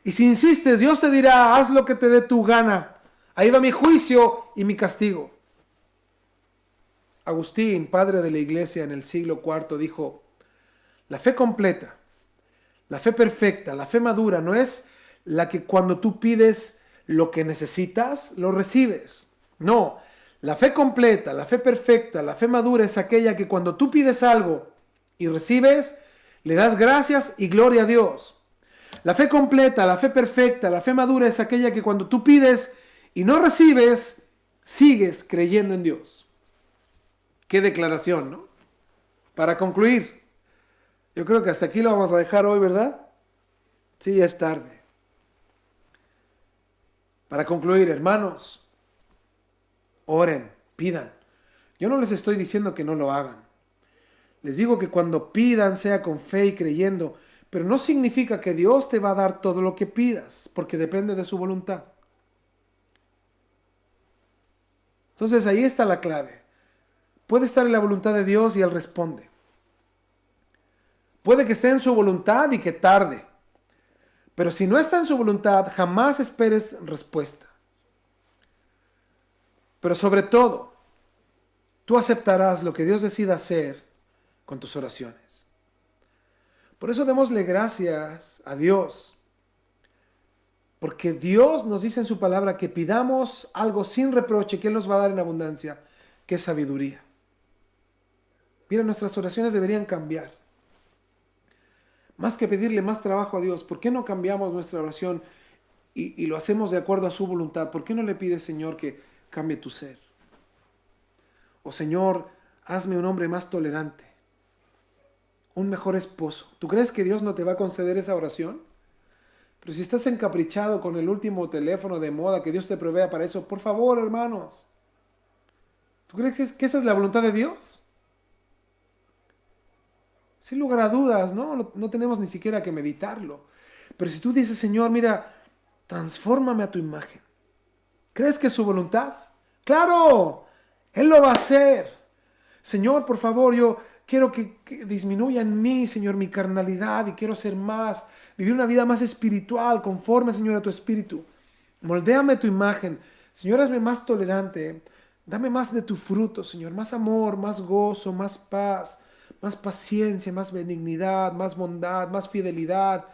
Y si insistes, Dios te dirá, haz lo que te dé tu gana. Ahí va mi juicio y mi castigo. Agustín, padre de la iglesia en el siglo IV, dijo, la fe completa, la fe perfecta, la fe madura no es la que cuando tú pides lo que necesitas, lo recibes. No, la fe completa, la fe perfecta, la fe madura es aquella que cuando tú pides algo y recibes, le das gracias y gloria a Dios. La fe completa, la fe perfecta, la fe madura es aquella que cuando tú pides y no recibes, sigues creyendo en Dios. Qué declaración, ¿no? Para concluir, yo creo que hasta aquí lo vamos a dejar hoy, ¿verdad? Sí, ya es tarde. Para concluir, hermanos, oren, pidan. Yo no les estoy diciendo que no lo hagan. Les digo que cuando pidan sea con fe y creyendo, pero no significa que Dios te va a dar todo lo que pidas, porque depende de su voluntad. Entonces ahí está la clave. Puede estar en la voluntad de Dios y Él responde. Puede que esté en su voluntad y que tarde. Pero si no está en su voluntad, jamás esperes respuesta. Pero sobre todo, tú aceptarás lo que Dios decida hacer con tus oraciones. Por eso démosle gracias a Dios. Porque Dios nos dice en su palabra que pidamos algo sin reproche que Él nos va a dar en abundancia, que es sabiduría. Mira, nuestras oraciones deberían cambiar. Más que pedirle más trabajo a Dios, ¿por qué no cambiamos nuestra oración y lo hacemos de acuerdo a su voluntad? ¿Por qué no le pides, Señor, que cambie tu ser? O Señor, hazme un hombre más tolerante, un mejor esposo. ¿Tú crees que Dios no te va a conceder esa oración? Pero si estás encaprichado con el último teléfono de moda, que Dios te provea para eso, por favor, hermanos, ¿Tú crees que esa es la voluntad de Dios? Sin lugar a dudas, ¿no? No tenemos ni siquiera que meditarlo. Pero si tú dices, Señor, mira, transfórmame a tu imagen. ¿Crees que es su voluntad? ¡Claro! Él lo va a hacer. Señor, por favor, yo quiero que disminuya en mí, Señor, mi carnalidad y quiero ser más, vivir una vida más espiritual, conforme, Señor, a tu espíritu. Moldéame tu imagen. Señor, hazme más tolerante. Dame más de tu fruto, Señor. Más amor, más gozo, más paz, más paciencia, más benignidad, más bondad, más fidelidad,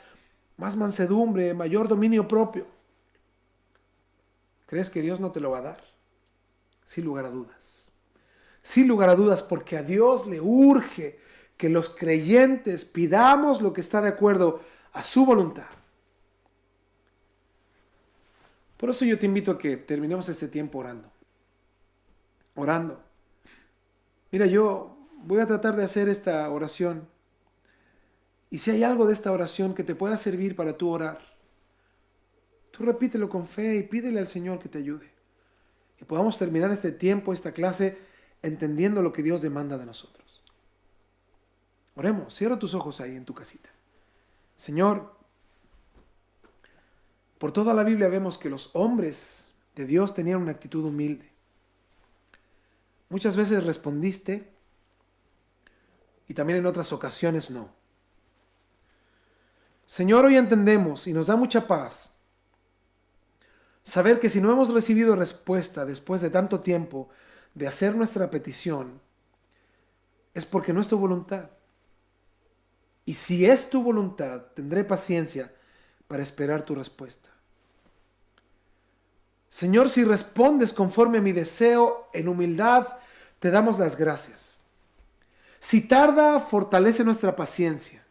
más mansedumbre, mayor dominio propio. ¿Crees que Dios no te lo va a dar? Sin lugar a dudas. Sin lugar a dudas, porque a Dios le urge que los creyentes pidamos lo que está de acuerdo a su voluntad. Por eso yo te invito a que terminemos este tiempo orando. Orando. Mira, yo voy a tratar de hacer esta oración. Y si hay algo de esta oración que te pueda servir para tú orar, tú repítelo con fe y pídele al Señor que te ayude. Y podamos terminar este tiempo, esta clase, entendiendo lo que Dios demanda de nosotros. Oremos, cierra tus ojos ahí en tu casita. Señor, por toda la Biblia vemos que los hombres de Dios tenían una actitud humilde. Muchas veces respondiste y también en otras ocasiones no. Señor, hoy entendemos y nos da mucha paz saber que si no hemos recibido respuesta después de tanto tiempo de hacer nuestra petición, es porque no es tu voluntad. Y si es tu voluntad, tendré paciencia para esperar tu respuesta. Señor, si respondes conforme a mi deseo en humildad, te damos las gracias. Si tarda, fortalece nuestra paciencia.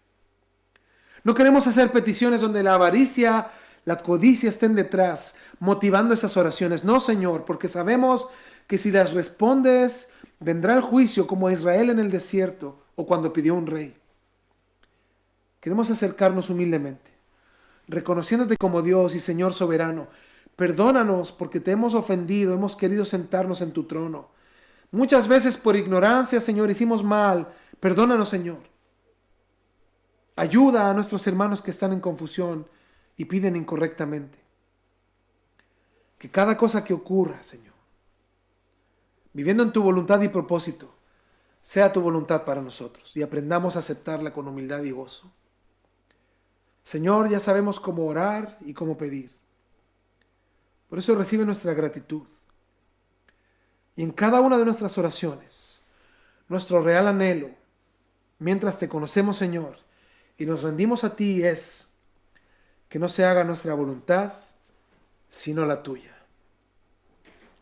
No queremos hacer peticiones donde la avaricia, la codicia estén detrás, motivando esas oraciones. No, Señor, porque sabemos que si las respondes, vendrá el juicio como a Israel en el desierto o cuando pidió un rey. Queremos acercarnos humildemente, reconociéndote como Dios y Señor soberano. Perdónanos porque te hemos ofendido, hemos querido sentarnos en tu trono. Muchas veces por ignorancia, Señor, hicimos mal. Perdónanos, Señor. Ayuda a nuestros hermanos que están en confusión y piden incorrectamente. Que cada cosa que ocurra, Señor, viviendo en tu voluntad y propósito, sea tu voluntad para nosotros y aprendamos a aceptarla con humildad y gozo. Señor, ya sabemos cómo orar y cómo pedir. Por eso recibe nuestra gratitud. Y en cada una de nuestras oraciones, nuestro real anhelo, mientras te conocemos, Señor, y nos rendimos a ti, es que no se haga nuestra voluntad, sino la tuya.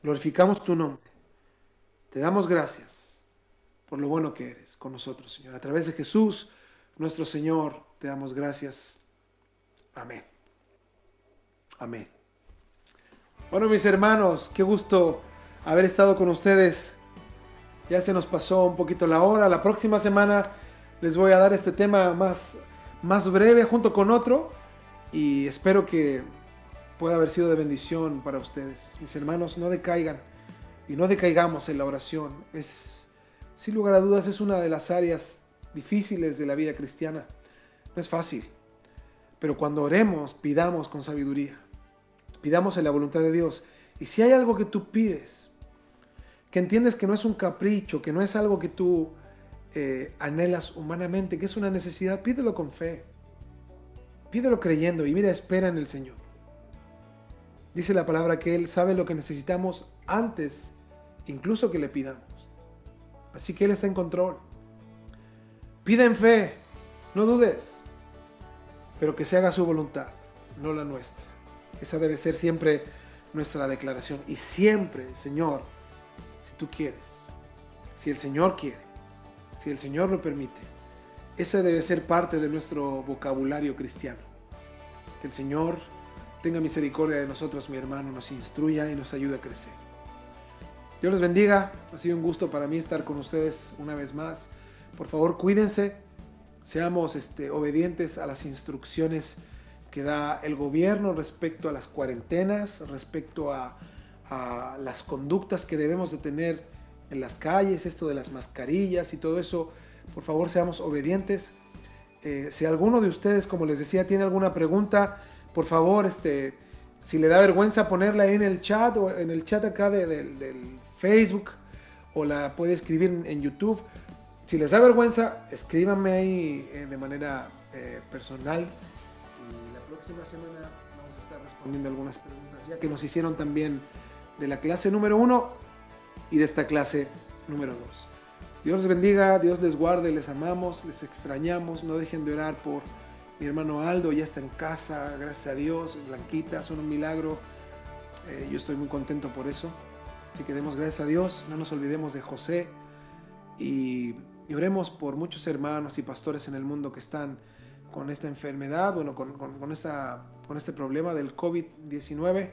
Glorificamos tu nombre. Te damos gracias por lo bueno que eres con nosotros, Señor. A través de Jesús, nuestro Señor, te damos gracias. Amén. Amén. Bueno, mis hermanos, qué gusto haber estado con ustedes. Ya se nos pasó un poquito la hora. La próxima semana les voy a dar este tema más breve junto con otro. Y espero que pueda haber sido de bendición para ustedes. Mis hermanos, no decaigan y no decaigamos en la oración. Sin lugar a dudas, es una de las áreas difíciles de la vida cristiana. No es fácil. Pero cuando oremos, pidamos con sabiduría. Pidamos en la voluntad de Dios. Y si hay algo que tú pides, que entiendes que no es un capricho, que no es algo que tú anhelas humanamente, que es una necesidad, pídelo con fe. Pídelo creyendo y mira, espera en el Señor. Dice la palabra que Él sabe lo que necesitamos antes, incluso que le pidamos. Así que Él está en control. Pide en fe, no dudes, pero que se haga su voluntad, no la nuestra. Esa debe ser siempre nuestra declaración. Y siempre, Señor, si tú quieres, si el Señor quiere, si el Señor lo permite, esa debe ser parte de nuestro vocabulario cristiano. Que el Señor tenga misericordia de nosotros, mi hermano, nos instruya y nos ayude a crecer. Dios les bendiga. Ha sido un gusto para mí estar con ustedes una vez más. Por favor, cuídense. Seamos obedientes a las instrucciones que da el gobierno respecto a las cuarentenas, respecto a las conductas que debemos de tener en las calles, esto de las mascarillas y todo eso, por favor seamos obedientes. Si alguno de ustedes, como les decía, tiene alguna pregunta, por favor, si le da vergüenza ponerla ahí en el chat o en el chat acá del Facebook, o la puede escribir en YouTube. Si les da vergüenza, escríbanme ahí de manera personal, y la próxima semana vamos a estar respondiendo algunas preguntas ya que nos hicieron también de la clase número 1 y de esta clase número 2. Dios les bendiga, Dios les guarde, les amamos, les extrañamos. No dejen de orar por mi hermano Aldo, ya está en casa, gracias a Dios. Blanquita, son un milagro. Yo estoy muy contento por eso. Así que demos gracias a Dios, no nos olvidemos de José y oremos por muchos hermanos y pastores en el mundo que están con esta enfermedad, bueno, con este problema del COVID-19,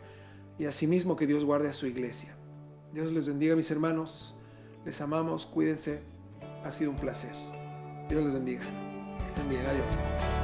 y asimismo que Dios guarde a su iglesia. Dios les bendiga, mis hermanos, les amamos, cuídense, ha sido un placer. Dios les bendiga, que estén bien, adiós.